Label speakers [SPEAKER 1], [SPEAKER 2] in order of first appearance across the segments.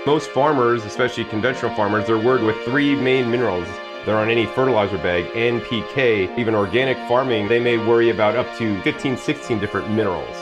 [SPEAKER 1] Most farmers, especially conventional farmers, they're worried with three main minerals. They're on any fertilizer bag, NPK. Even organic farming, they may worry about up to 15, 16 different minerals.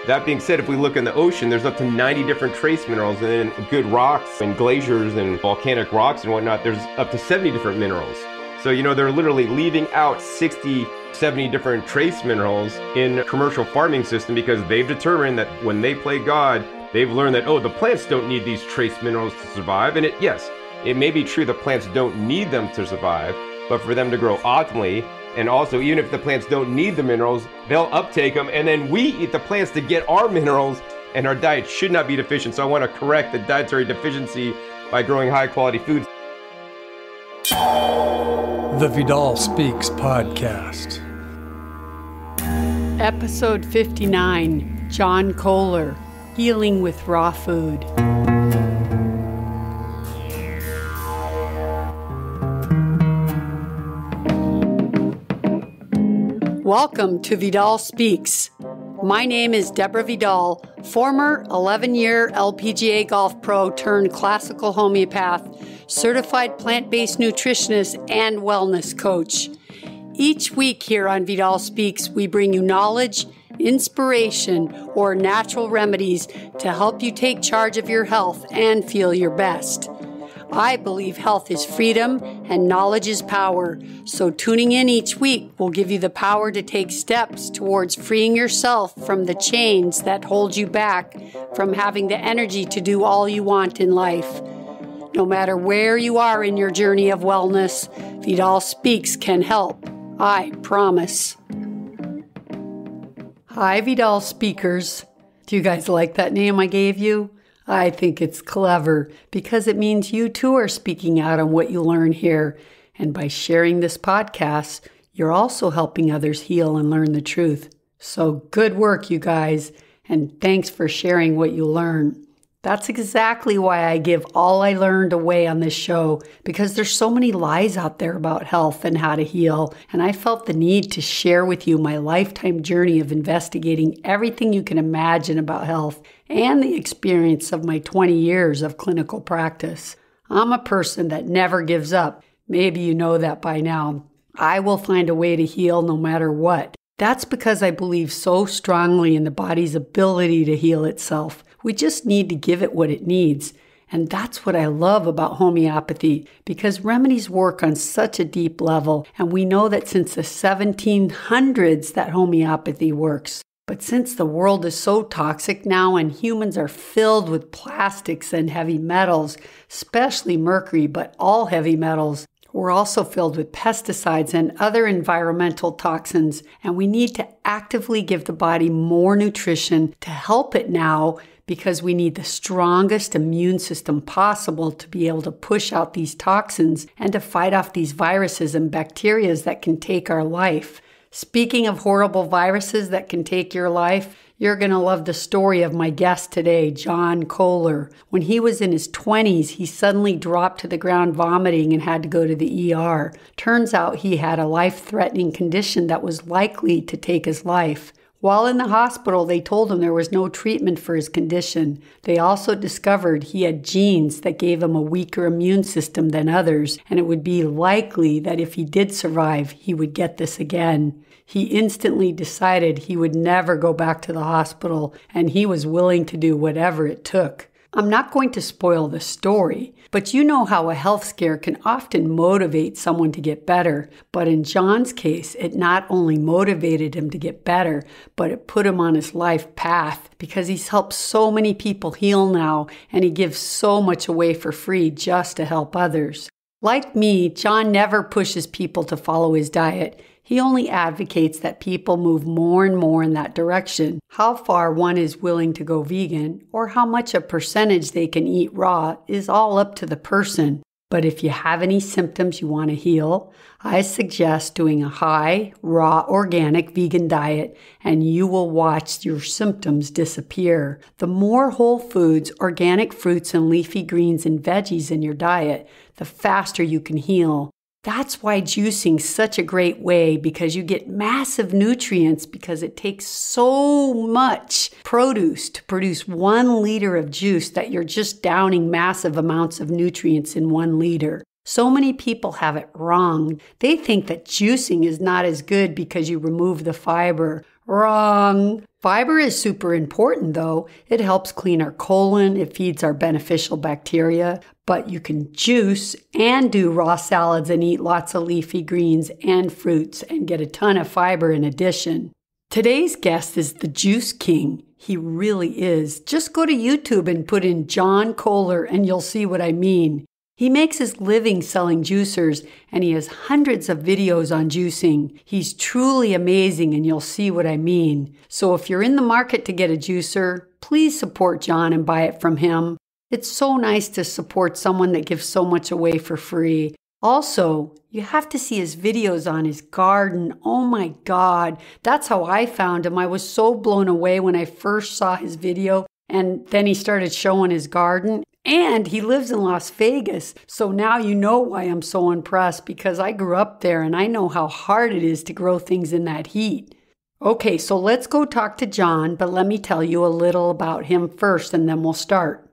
[SPEAKER 1] That being said, if we look in the ocean, there's up to 90 different trace minerals, and then good rocks and glaciers and volcanic rocks and whatnot, there's up to 70 different minerals. So, they're literally leaving out 60, 70 different trace minerals in commercial farming system because they've determined that when they play God, they've learned that, the plants don't need these trace minerals to survive. And yes, it may be true the plants don't need them to survive, but for them to grow optimally, and also even if the plants don't need the minerals, they'll uptake them, and then we eat the plants to get our minerals, and our diet should not be deficient. So I want to correct the dietary deficiency by growing high quality foods.
[SPEAKER 2] The Vidal Speaks Podcast.
[SPEAKER 3] Episode 59, John Kohler, Healing with Raw Food. Welcome to Vidal Speaks. My name is Deborah Vidal, former 11-year LPGA golf pro turned classical homeopath, certified plant-based nutritionist, and wellness coach. Each week here on Vidal Speaks, we bring you knowledge, inspiration, or natural remedies to help you take charge of your health and feel your best. I believe health is freedom and knowledge is power, so tuning in each week will give you the power to take steps towards freeing yourself from the chains that hold you back from having the energy to do all you want in life. No matter where you are in your journey of wellness, Vidal Speaks can help. I promise. Hi, Vidal Speakers. Do you guys like that name I gave you? I think it's clever because it means you too are speaking out on what you learn here. And by sharing this podcast, you're also helping others heal and learn the truth. So good work, you guys. And thanks for sharing what you learn. That's exactly why I give all I learned away on this show, because there's so many lies out there about health and how to heal, and I felt the need to share with you my lifetime journey of investigating everything you can imagine about health and the experience of my 20 years of clinical practice. I'm a person that never gives up. Maybe you know that by now. I will find a way to heal no matter what. That's because I believe so strongly in the body's ability to heal itself. We just need to give it what it needs. And that's what I love about homeopathy, because remedies work on such a deep level. And we know that since the 1700s that homeopathy works. But since the world is so toxic now and humans are filled with plastics and heavy metals, especially mercury, but all heavy metals, we're also filled with pesticides and other environmental toxins. And we need to actively give the body more nutrition to help it now, because we need the strongest immune system possible to be able to push out these toxins and to fight off these viruses and bacteria that can take our life. Speaking of horrible viruses that can take your life, you're going to love the story of my guest today, John Kohler. When he was in his 20s, he suddenly dropped to the ground vomiting and had to go to the ER. Turns out he had a life-threatening condition that was likely to take his life. While in the hospital, they told him there was no treatment for his condition. They also discovered he had genes that gave him a weaker immune system than others, and it would be likely that if he did survive, he would get this again. He instantly decided he would never go back to the hospital, and he was willing to do whatever it took. I'm not going to spoil the story, but you know how a health scare can often motivate someone to get better. But in John's case, it not only motivated him to get better, but it put him on his life path, because he's helped so many people heal now, and he gives so much away for free just to help others. Like me, John never pushes people to follow his diet. He only advocates that people move more and more in that direction. How far one is willing to go vegan, or how much a percentage they can eat raw, is all up to the person. But if you have any symptoms you want to heal, I suggest doing a high, raw, organic vegan diet, and you will watch your symptoms disappear. The more whole foods, organic fruits, and leafy greens and veggies in your diet, the faster you can heal. That's why juicing's such a great way, because you get massive nutrients because it takes so much produce to produce 1 liter of juice that you're just downing massive amounts of nutrients in 1 liter. So many people have it wrong. They think that juicing is not as good because you remove the fiber. Wrong. Fiber is super important though. It helps clean our colon, it feeds our beneficial bacteria, but you can juice and do raw salads and eat lots of leafy greens and fruits and get a ton of fiber in addition. Today's guest is the Juice King. He really is. Just go to YouTube and put in John Kohler and you'll see what I mean. He makes his living selling juicers, and he has hundreds of videos on juicing. He's truly amazing, and you'll see what I mean. So if you're in the market to get a juicer, please support John and buy it from him. It's so nice to support someone that gives so much away for free. Also, you have to see his videos on his garden. Oh my God, that's how I found him. I was so blown away when I first saw his video, and then he started showing his garden. And he lives in Las Vegas. So now you know why I'm so impressed, because I grew up there and I know how hard it is to grow things in that heat. Okay, so let's go talk to John, but let me tell you a little about him first and then we'll start.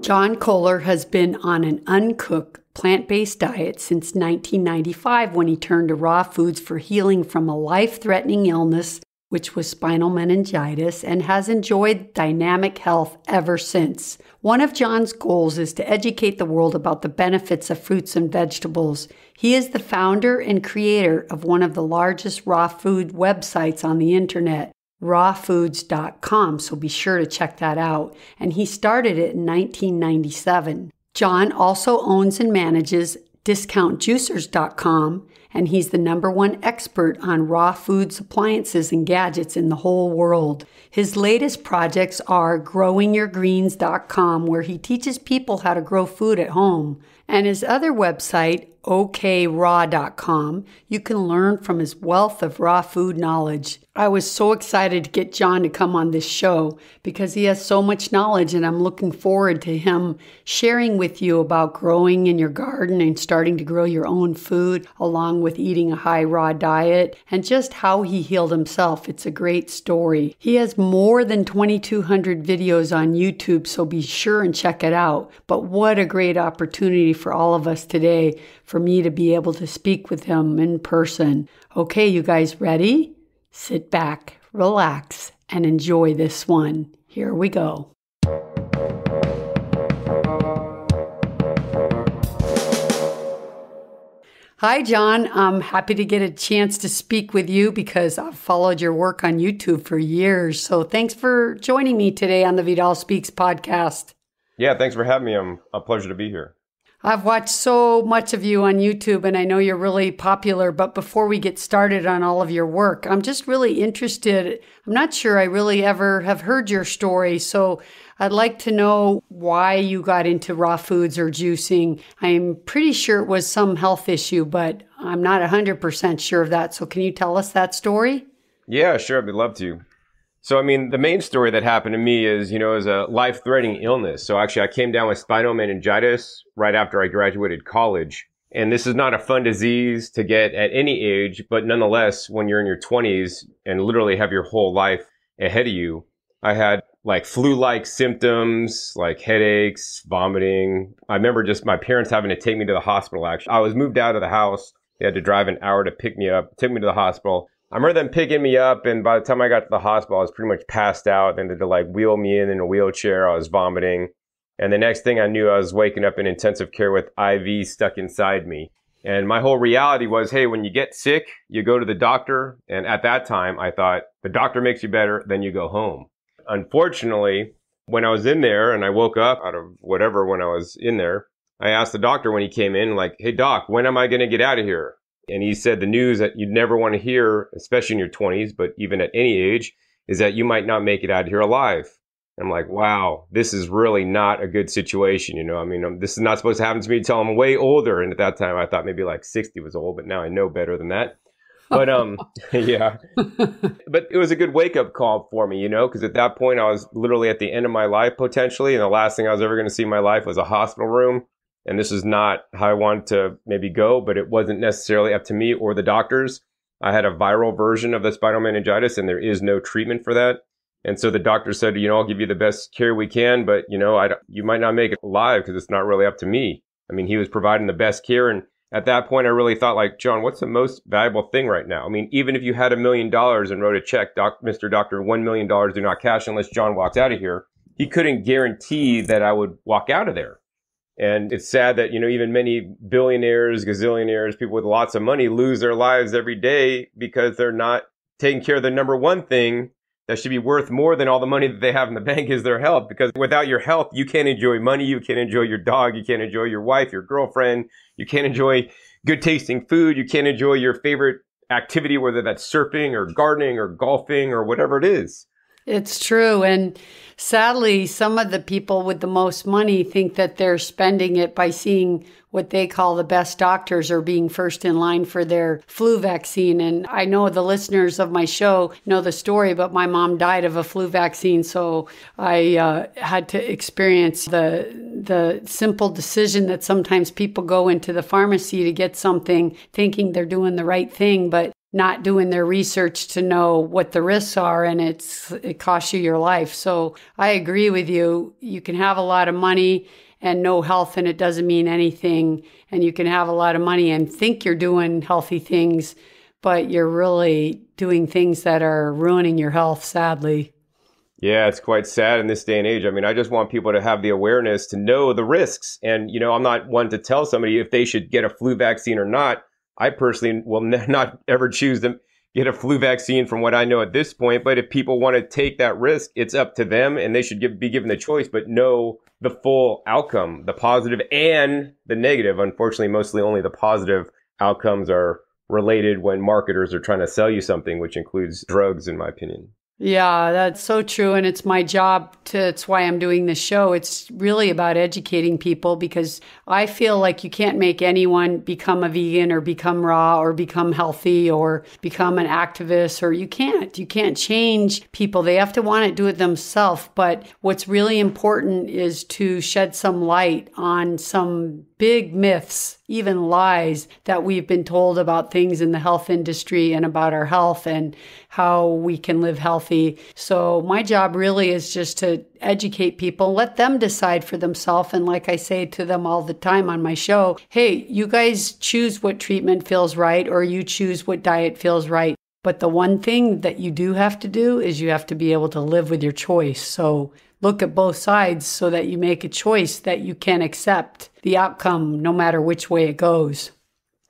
[SPEAKER 3] John Kohler has been on an uncooked, plant-based diet since 1995 when he turned to raw foods for healing from a life-threatening illness, which was spinal meningitis, and has enjoyed dynamic health ever since. One of John's goals is to educate the world about the benefits of fruits and vegetables. He is the founder and creator of one of the largest raw food websites on the internet, rawfoods.com, so be sure to check that out. And he started it in 1997. John also owns and manages discountjuicers.com, and he's the #1 expert on raw foods, appliances, and gadgets in the whole world. His latest projects are growingyourgreens.com, where he teaches people how to grow food at home, and his other website, okraw.com. You can learn from his wealth of raw food knowledge. I was so excited to get John to come on this show because he has so much knowledge, and I'm looking forward to him sharing with you about growing in your garden and starting to grow your own food along with eating a high raw diet, and just how he healed himself. It's a great story. He has more than 2,200 videos on YouTube, so be sure and check it out. But what a great opportunity for all of us today for me to be able to speak with him in person. Okay, you guys ready? Sit back, relax, and enjoy this one. Here we go. Hi, John. I'm happy to get a chance to speak with you because I've followed your work on YouTube for years. So thanks for joining me today on the Vidal Speaks podcast.
[SPEAKER 1] Yeah, thanks for having me. A pleasure to be here.
[SPEAKER 3] I've watched so much of you on YouTube, and I know you're really popular, but before we get started on all of your work, I'm just really interested. I'm not sure I really ever have heard your story, so I'd like to know why you got into raw foods or juicing. I'm pretty sure it was some health issue, but I'm not 100% sure of that. So can you tell us that story?
[SPEAKER 1] Yeah, sure. I'd love to. So, the main story that happened to me is, is a life-threatening illness. So actually, I came down with spinal meningitis right after I graduated college. And this is not a fun disease to get at any age, but nonetheless, when you're in your 20s and literally have your whole life ahead of you, I had like flu-like symptoms, like headaches, vomiting. I remember just my parents having to take me to the hospital, actually. I was moved out of the house. They had to drive an hour to pick me up, take me to the hospital. I remember them picking me up, and by the time I got to the hospital, I was pretty much passed out. Then they had to wheel me in a wheelchair. I was vomiting. And the next thing I knew, I was waking up in intensive care with IV stuck inside me. And my whole reality was, hey, when you get sick, you go to the doctor. And at that time, I thought, the doctor makes you better, then you go home. Unfortunately, when I was in there and I woke up out of whatever when I was in there, I asked the doctor when he came in, hey, doc, when am I going to get out of here? And he said the news that you'd never want to hear, especially in your 20s, but even at any age, is that you might not make it out of here alive. And I'm like, wow, this is really not a good situation. This is not supposed to happen to me until I'm way older. And at that time, I thought maybe 60 was old, but now I know better than that. But yeah, but it was a good wake up call for me, because at that point I was literally at the end of my life potentially. And the last thing I was ever going to see in my life was a hospital room. And this is not how I wanted to maybe go, but it wasn't necessarily up to me or the doctors. I had a viral version of the spinal meningitis, and there is no treatment for that. And so the doctor said, I'll give you the best care we can, but, you might not make it alive because it's not really up to me. I mean, he was providing the best care. And at that point, I really thought, like, John, what's the most valuable thing right now? I mean, even if you had $1 million and wrote a check, Mr. Doctor, $1 million do not cash unless John walks out of here, he couldn't guarantee that I would walk out of there. And it's sad that, even many billionaires, gazillionaires, people with lots of money lose their lives every day because they're not taking care of the number one thing that should be worth more than all the money that they have in the bank is their health. Because without your health, you can't enjoy money. You can't enjoy your dog. You can't enjoy your wife, your girlfriend. You can't enjoy good tasting food. You can't enjoy your favorite activity, whether that's surfing or gardening or golfing or whatever it is.
[SPEAKER 3] It's true. And sadly, some of the people with the most money think that they're spending it by seeing what they call the best doctors or being first in line for their flu vaccine. And I know the listeners of my show know the story, but my mom died of a flu vaccine. So I had to experience the simple decision that sometimes people go into the pharmacy to get something thinking they're doing the right thing, but not doing their research to know what the risks are, and it costs you your life. So I agree with you. You can have a lot of money and no health, and it doesn't mean anything. And you can have a lot of money and think you're doing healthy things, but you're really doing things that are ruining your health, sadly.
[SPEAKER 1] Yeah, it's quite sad in this day and age. I mean, I just want people to have the awareness to know the risks. And, I'm not one to tell somebody if they should get a flu vaccine or not. I personally will not ever choose to get a flu vaccine from what I know at this point. But if people want to take that risk, it's up to them, and they should be given the choice, but know the full outcome, the positive and the negative. Unfortunately, mostly only the positive outcomes are related when marketers are trying to sell you something, which includes drugs, in my opinion.
[SPEAKER 3] Yeah, that's so true. And it's my job it's why I'm doing this show. It's really about educating people, because I feel like you can't make anyone become a vegan or become raw or become healthy or become an activist, or you can't change people. They have to want to do it themselves. But what's really important is to shed some light on some big myths, even lies that we've been told about things in the health industry and about our health and how we can live healthy. So my job really is just to educate people, let them decide for themselves. And like I say to them all the time on my show, hey, you guys choose what treatment feels right, or you choose what diet feels right. But the one thing that you do have to do is you have to be able to live with your choice. So look at both sides so that you make a choice that you can accept the outcome no matter which way it goes.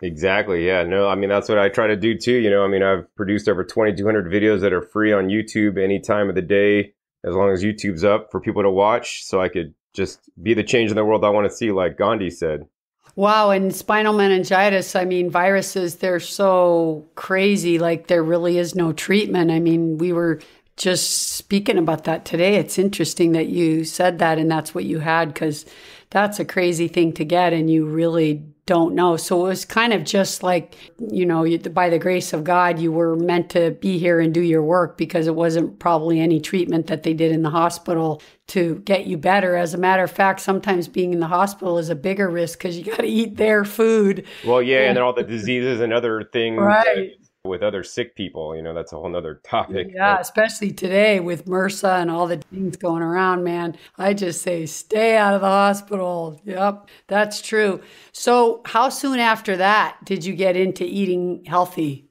[SPEAKER 1] Exactly. Yeah. No, I mean, that's what I try to do too. I mean, I've produced over 2,200 videos that are free on YouTube any time of the day, as long as YouTube's up for people to watch. So I could just be the change in the world I want to see, like Gandhi said.
[SPEAKER 3] Wow. And spinal meningitis, I mean, viruses, they're so crazy. Like there really is no treatment. I mean, we were just speaking about that today. It's interesting that you said that and that's what you had, because that's a crazy thing to get and you really don't know. So it was kind of just like, by the grace of God, you were meant to be here and do your work, because it wasn't probably any treatment that they did in the hospital to get you better. As a matter of fact, sometimes being in the hospital is a bigger risk because you got to eat their food.
[SPEAKER 1] Well, yeah, and then all the diseases and other things.
[SPEAKER 3] Right.
[SPEAKER 1] With other sick people, that's a whole nother topic.
[SPEAKER 3] Yeah, especially today with MRSA and all the things going around, man. I just say, stay out of the hospital. Yep, that's true. So how soon after that did you get into eating healthy?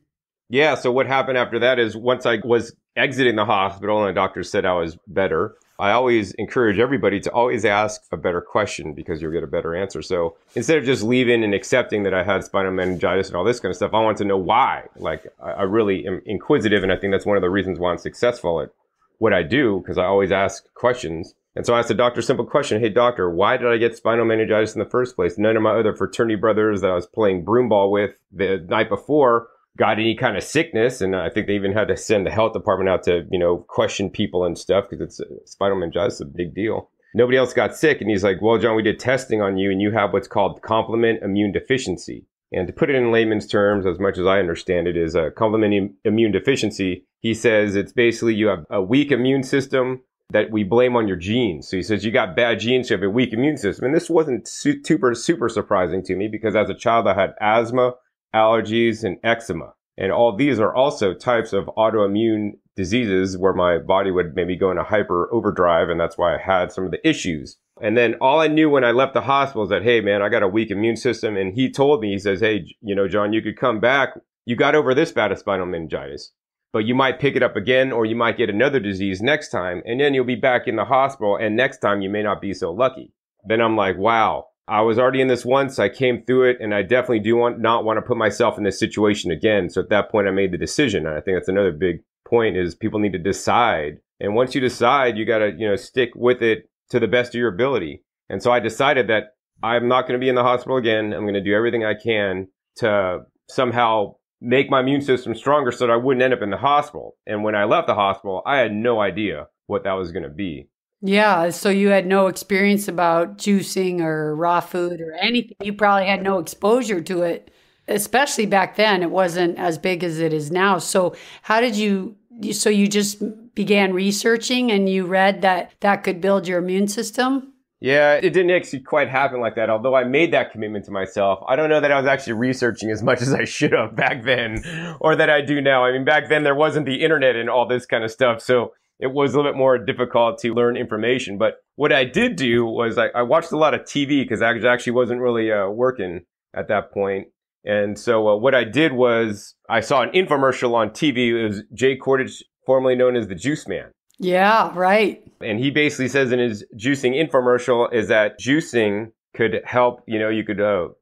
[SPEAKER 1] Yeah, so what happened after that is once I was exiting the hospital and the doctor said I was better, I always encourage everybody to always ask a better question because you'll get a better answer. So instead of just leaving and accepting that I had spinal meningitis and all this kind of stuff, I want to know why. Like, I really am inquisitive, and I think that's one of the reasons why I'm successful at what I do, because I always ask questions. And so I asked the doctor a simple question. Hey, doctor, why did I get spinal meningitis in the first place? None of my other fraternity brothers that I was playing broomball with the night before got any kind of sickness. And I think they even had to send the health department out to, question people and stuff, because spinal meningitis is a big deal. Nobody else got sick. And he's like, well, John, we did testing on you and you have what's called complement immune deficiency. And to put it in layman's terms, as much as I understand it, is a complement immune deficiency. He says it's basically you have a weak immune system that we blame on your genes. So he says, you got bad genes, you have a weak immune system. And this wasn't super surprising to me because as a child, I had asthma, allergies, and eczema. And all these are also types of autoimmune diseases where my body would maybe go into hyper overdrive. And that's why I had some of the issues. And then all I knew when I left the hospital is that, hey, man, I got a weak immune system. And he told me, he says, hey, John, you could come back. You got over this bout of spinal meningitis, but you might pick it up again, or you might get another disease next time. And then you'll be back in the hospital. And next time you may not be so lucky. Then I'm like, wow, I was already in this once. I came through it. And I definitely not want to put myself in this situation again. So at that point, I made the decision. And I think that's another big point is people need to decide. And once you decide, you got to, stick with it to the best of your ability. And so I decided that I'm not going to be in the hospital again. I'm going to do everything I can to somehow make my immune system stronger so that I wouldn't end up in the hospital. And when I left the hospital, I had no idea what that was going to be.
[SPEAKER 3] Yeah, so you had no experience about juicing or raw food or anything. You probably had no exposure to it, especially back then. It wasn't as big as it is now. So how did you just began researching and you read that could build your immune system?
[SPEAKER 1] Yeah, it didn't actually quite happen like that. Although I made that commitment to myself, I don't know that I was actually researching as much as I should have back then or that I do now. I mean, back then there wasn't the internet and all this kind of stuff. So it was a little bit more difficult to learn information. But what I did do was I watched a lot of TV because I actually wasn't really working at that point. And so what I did was I saw an infomercial on TV. It was Jay Cordage, formerly known as the Juice Man.
[SPEAKER 3] Yeah, right.
[SPEAKER 1] And he basically says in his juicing infomercial is that juicing could help, you could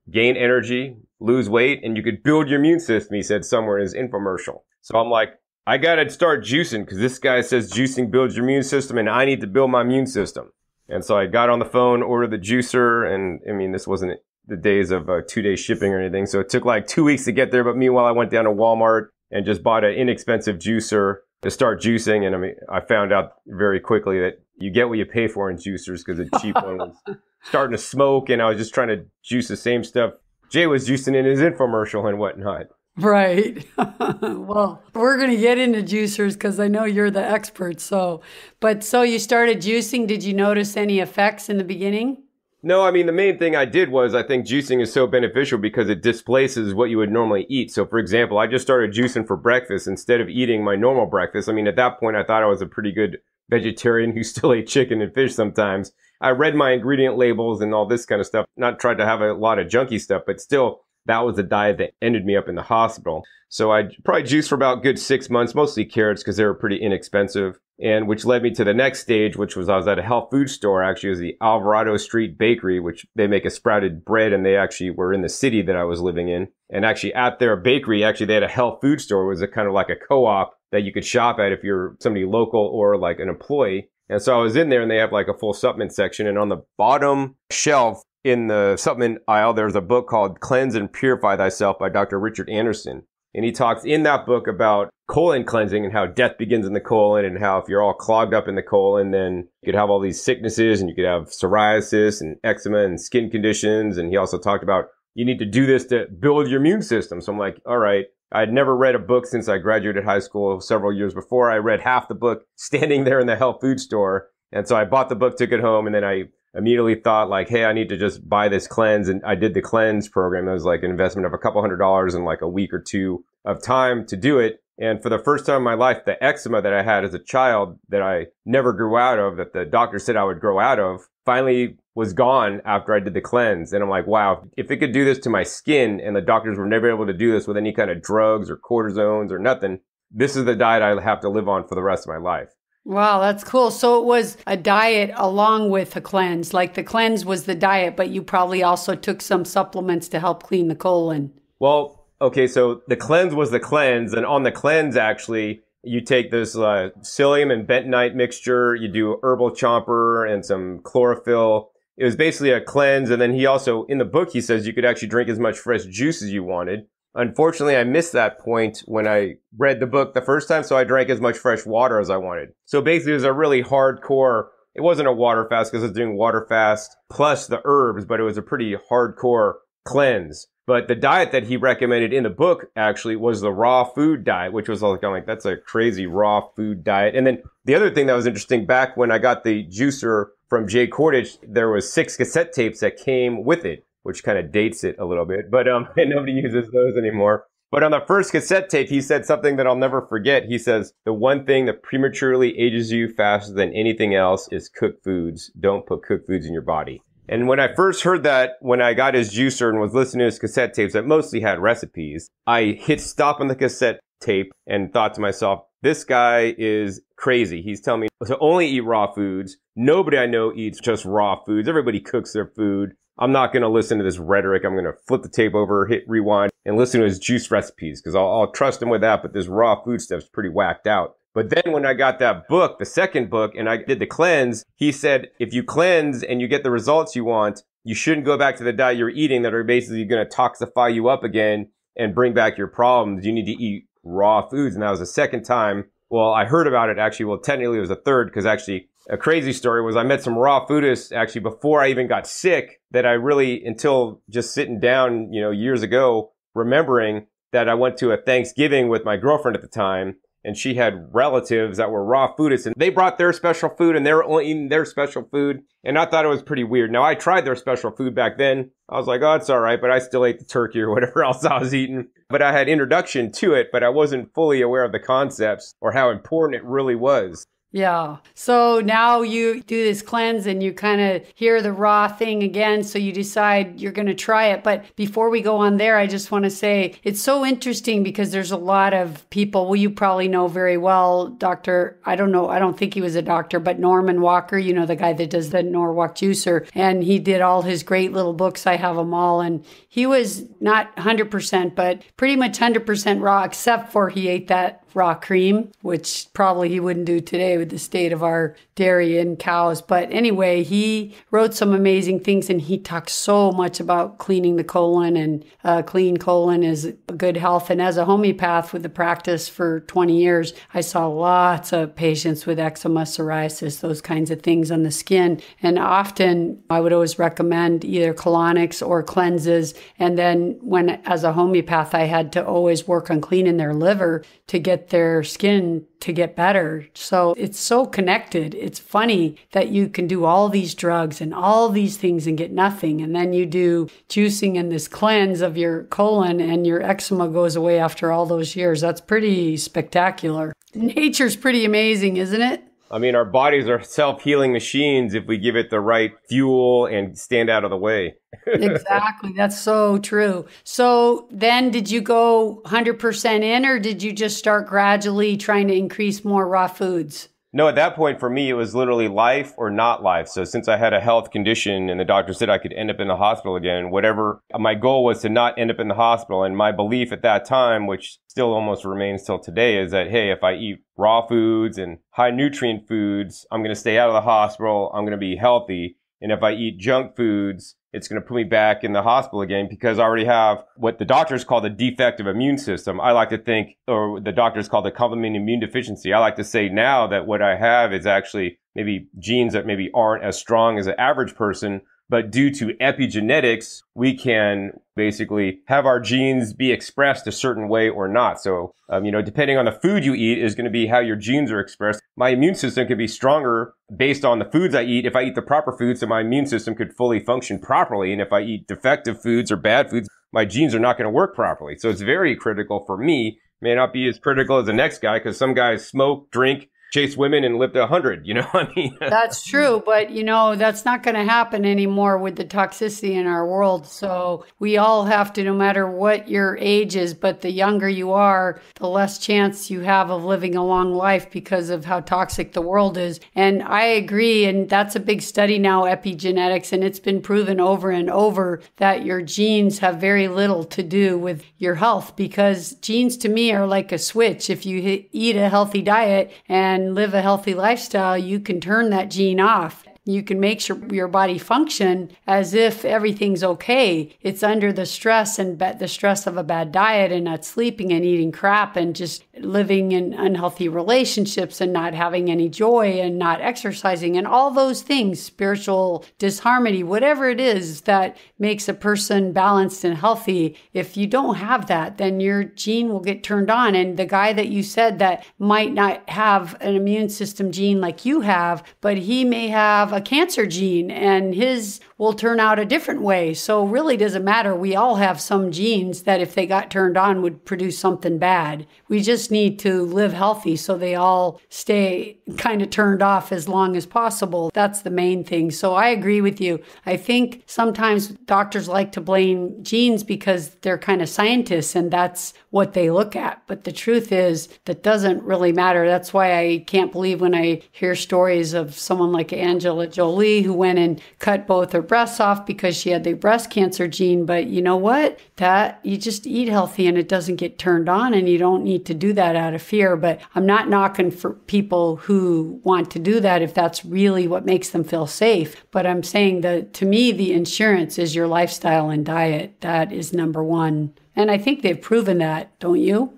[SPEAKER 1] gain energy, lose weight, and you could build your immune system, he said somewhere in his infomercial. So I'm like, I got to start juicing because this guy says juicing builds your immune system and I need to build my immune system. And so I got on the phone, ordered the juicer. And I mean, this wasn't the days of 2-day shipping or anything. So it took like 2 weeks to get there. But meanwhile, I went down to Walmart and just bought an inexpensive juicer to start juicing. And I mean, I found out very quickly that you get what you pay for in juicers because the cheap one was starting to smoke. And I was just trying to juice the same stuff Jay was juicing in his infomercial and whatnot.
[SPEAKER 3] Right. Well, we're going to get into juicers because I know you're the expert. So you started juicing. Did you notice any effects in the beginning?
[SPEAKER 1] No, I mean, the main thing I did was I think juicing is so beneficial because it displaces what you would normally eat. So, for example, I just started juicing for breakfast instead of eating my normal breakfast. I mean, at that point, I thought I was a pretty good vegetarian who still ate chicken and fish sometimes. I read my ingredient labels and all this kind of stuff, not tried to have a lot of junky stuff, but still, that was the diet that ended me up in the hospital. So I probably juiced for about good 6 months, mostly carrots because they were pretty inexpensive. And which led me to the next stage, which was I was at a health food store. Actually, it was the Alvarado Street Bakery, which they make a sprouted bread. And they actually were in the city that I was living in. And actually at their bakery, actually they had a health food store. It was a kind of like a co-op that you could shop at if you're somebody local or like an employee. And so I was in there and they have like a full supplement section. And on the bottom shelf in the supplement aisle, there's a book called Cleanse and Purify Thyself by Dr. Richard Anderson. And he talks in that book about colon cleansing and how death begins in the colon and how if you're all clogged up in the colon, then you could have all these sicknesses and you could have psoriasis and eczema and skin conditions. And he also talked about you need to do this to build your immune system. So I'm like, all right. I had never read a book since I graduated high school several years before. I read half the book standing there in the health food store. And so I bought the book, took it home, and then I immediately thought like, hey, I need to just buy this cleanse. And I did the cleanse program. It was like an investment of $200 in like a week or two of time to do it. And for the first time in my life, the eczema that I had as a child that I never grew out of, that the doctor said I would grow out of, finally was gone after I did the cleanse. And I'm like, wow, if it could do this to my skin and the doctors were never able to do this with any kind of drugs or cortisones or nothing, this is the diet I have to live on for the rest of my life.
[SPEAKER 3] Wow, that's cool. So it was a diet along with a cleanse. Like the cleanse was the diet, but you probably also took some supplements to help clean the colon.
[SPEAKER 1] Well, okay, so the cleanse was the cleanse. And on the cleanse, actually, you take this psyllium and bentonite mixture. You do herbal chomper and some chlorophyll. It was basically a cleanse. And then he also, in the book, he says you could actually drink as much fresh juice as you wanted. Unfortunately, I missed that point when I read the book the first time, so I drank as much fresh water as I wanted. So basically, it was a really hardcore, it wasn't a water fast because I was doing water fast plus the herbs, but it was a pretty hardcore cleanse. But the diet that he recommended in the book actually was the raw food diet, which was like, I'm like, that's a crazy raw food diet. And then the other thing that was interesting, back when I got the juicer from Jay Cordage, there was 6 cassette tapes that came with it, which kind of dates it a little bit, but and nobody uses those anymore. But on the first cassette tape, he said something that I'll never forget. He says, the one thing that prematurely ages you faster than anything else is cooked foods. Don't put cooked foods in your body. And when I first heard that, when I got his juicer and was listening to his cassette tapes that mostly had recipes, I hit stop on the cassette tape and thought to myself, this guy is crazy. He's telling me to only eat raw foods. Nobody I know eats just raw foods. Everybody cooks their food. I'm not going to listen to this rhetoric. I'm going to flip the tape over, hit rewind, and listen to his juice recipes because I'll trust him with that. But this raw food stuff's pretty whacked out. But then when I got that book, the second book, and I did the cleanse, he said, if you cleanse and you get the results you want, you shouldn't go back to the diet you're eating that are basically going to toxify you up again and bring back your problems. You need to eat raw foods. And that was the second time. Well, I heard about it actually. Well, technically it was the third because actually a crazy story was I met some raw foodists actually before I even got sick that I really, until just sitting down, years ago, remembering that I went to a Thanksgiving with my girlfriend at the time. And she had relatives that were raw foodists and they brought their special food and they were only eating their special food. And I thought it was pretty weird. Now I tried their special food back then. I was like, oh, it's all right. But I still ate the turkey or whatever else I was eating. But I had introduction to it, but I wasn't fully aware of the concepts or how important it really was.
[SPEAKER 3] Yeah. So now you do this cleanse and you kind of hear the raw thing again. So you decide you're going to try it. But before we go on there, I just want to say it's so interesting because there's a lot of people, well, you probably know very well, I don't think he was a doctor, but Norman Walker, the guy that does the Norwalk juicer. And he did all his great little books. I have them all. And he was not 100%, but pretty much 100% raw, except for he ate that raw cream, which probably he wouldn't do today with the state of our dairy and cows. But anyway, he wrote some amazing things and he talks so much about cleaning the colon and clean colon is good health. And as a homeopath with the practice for 20 years, I saw lots of patients with eczema, psoriasis, those kinds of things on the skin. And often I would always recommend either colonics or cleanses. And then as a homeopath, I had to always work on cleaning their liver to get their skin to get better. So it's so connected. It's funny that you can do all these drugs and all these things and get nothing. And then you do juicing and this cleanse of your colon and your eczema goes away after all those years. That's pretty spectacular. Nature's pretty amazing, isn't it?
[SPEAKER 1] I mean, our bodies are self-healing machines if we give it the right fuel and stand out of the way.
[SPEAKER 3] Exactly. That's so true. So then did you go 100% in or did you just start gradually trying to increase more raw foods?
[SPEAKER 1] No, at that point for me, it was literally life or not life. So since I had a health condition and the doctor said I could end up in the hospital again, whatever, my goal was to not end up in the hospital. And my belief at that time, which still almost remains till today, is that, hey, if I eat raw foods and high nutrient foods, I'm going to stay out of the hospital. I'm going to be healthy. And if I eat junk foods, it's going to put me back in the hospital again because I already have what the doctors call the defective immune system. I like to think, or the doctors call the complement immune deficiency. I like to say now that what I have is actually maybe genes that maybe aren't as strong as an average person, but due to epigenetics, we can basically have our genes be expressed a certain way or not. So, depending on the food you eat is going to be how your genes are expressed. My immune system can be stronger based on the foods I eat. If I eat the proper foods, so my immune system could fully function properly. And if I eat defective foods or bad foods, my genes are not going to work properly. So it's very critical for me. May not be as critical as the next guy because some guys smoke, drink, chase women and live to 100, I mean?
[SPEAKER 3] That's true. But, that's not going to happen anymore with the toxicity in our world. So we all have to, no matter what your age is, but the younger you are, the less chance you have of living a long life because of how toxic the world is. And I agree. And that's a big study now, epigenetics. And it's been proven over and over that your genes have very little to do with your health because genes to me are like a switch. If you eat a healthy diet and live a healthy lifestyle, you can turn that gene off. You can make sure your body function as if everything's okay. It's under the stress and the stress of a bad diet and not sleeping and eating crap and just living in unhealthy relationships and not having any joy and not exercising and all those things, spiritual disharmony, whatever it is that makes a person balanced and healthy. If you don't have that, then your gene will get turned on. And the guy that you said that might not have an immune system gene like you have, but he may have a cancer gene and his will turn out a different way. So it really doesn't matter. We all have some genes that if they got turned on would produce something bad. We just need to live healthy so they all stay kind of turned off as long as possible. That's the main thing. So I agree with you. I think sometimes doctors like to blame genes because they're kind of scientists and that's what they look at. But the truth is that doesn't really matter. That's why I can't believe when I hear stories of someone like Angela Jolie who went and cut both her breasts off because she had the breast cancer gene. But you know what? That you just eat healthy and it doesn't get turned on, and you don't need to do that out of fear. But I'm not knocking for people who want to do that if that's really what makes them feel safe. But I'm saying that to me, the insurance is your lifestyle and diet. That is number one. And I think they've proven that, don't you?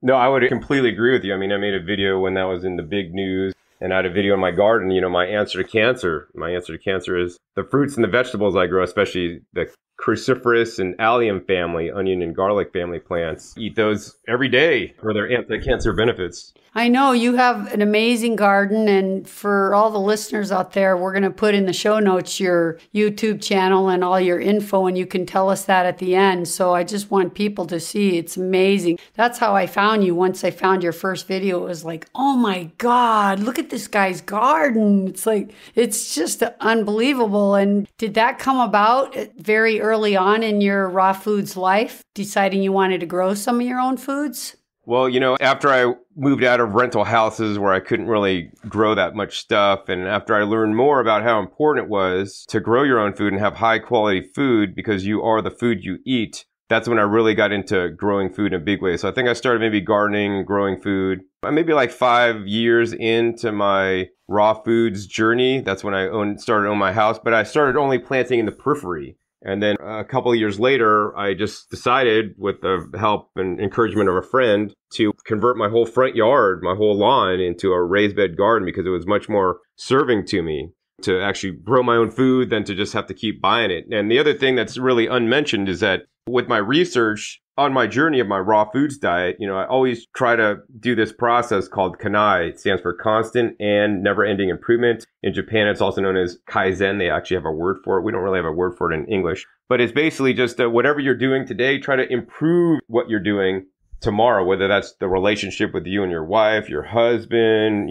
[SPEAKER 1] No, I would completely agree with you. I mean, I made a video when that was in the big news, and I had a video in my garden, my answer to cancer. My answer to cancer is the fruits and the vegetables I grow, especially the cruciferous and allium family, onion and garlic family plants. Eat those every day for their anti-cancer benefits.
[SPEAKER 3] I know you have an amazing garden, and for all the listeners out there, we're going to put in the show notes your YouTube channel and all your info, and you can tell us that at the end. So I just want people to see. It's amazing. That's how I found you. Once I found your first video, it was like, oh my God, look at this guy's garden. It's like, it's just unbelievable. And did that come about very early on in your raw foods life, deciding you wanted to grow some of your own foods?
[SPEAKER 1] Well, after I moved out of rental houses where I couldn't really grow that much stuff, and after I learned more about how important it was to grow your own food and have high quality food because you are the food you eat, that's when I really got into growing food in a big way. So I think I started maybe gardening, growing food, maybe like 5 years into my raw foods journey. That's when I started owning my house, but I started only planting in the periphery. And then a couple of years later, I just decided, with the help and encouragement of a friend, to convert my whole front yard, my whole lawn, into a raised bed garden because it was much more serving to me to actually grow my own food than to just have to keep buying it. And the other thing that's really unmentioned is that with my research on my journey of my raw foods diet, I always try to do this process called Kanai. It stands for constant and never-ending improvement. In Japan, it's also known as Kaizen. They actually have a word for it. We don't really have a word for it in English. But it's basically just whatever you're doing today, try to improve what you're doing tomorrow, whether that's the relationship with you and your wife, your husband,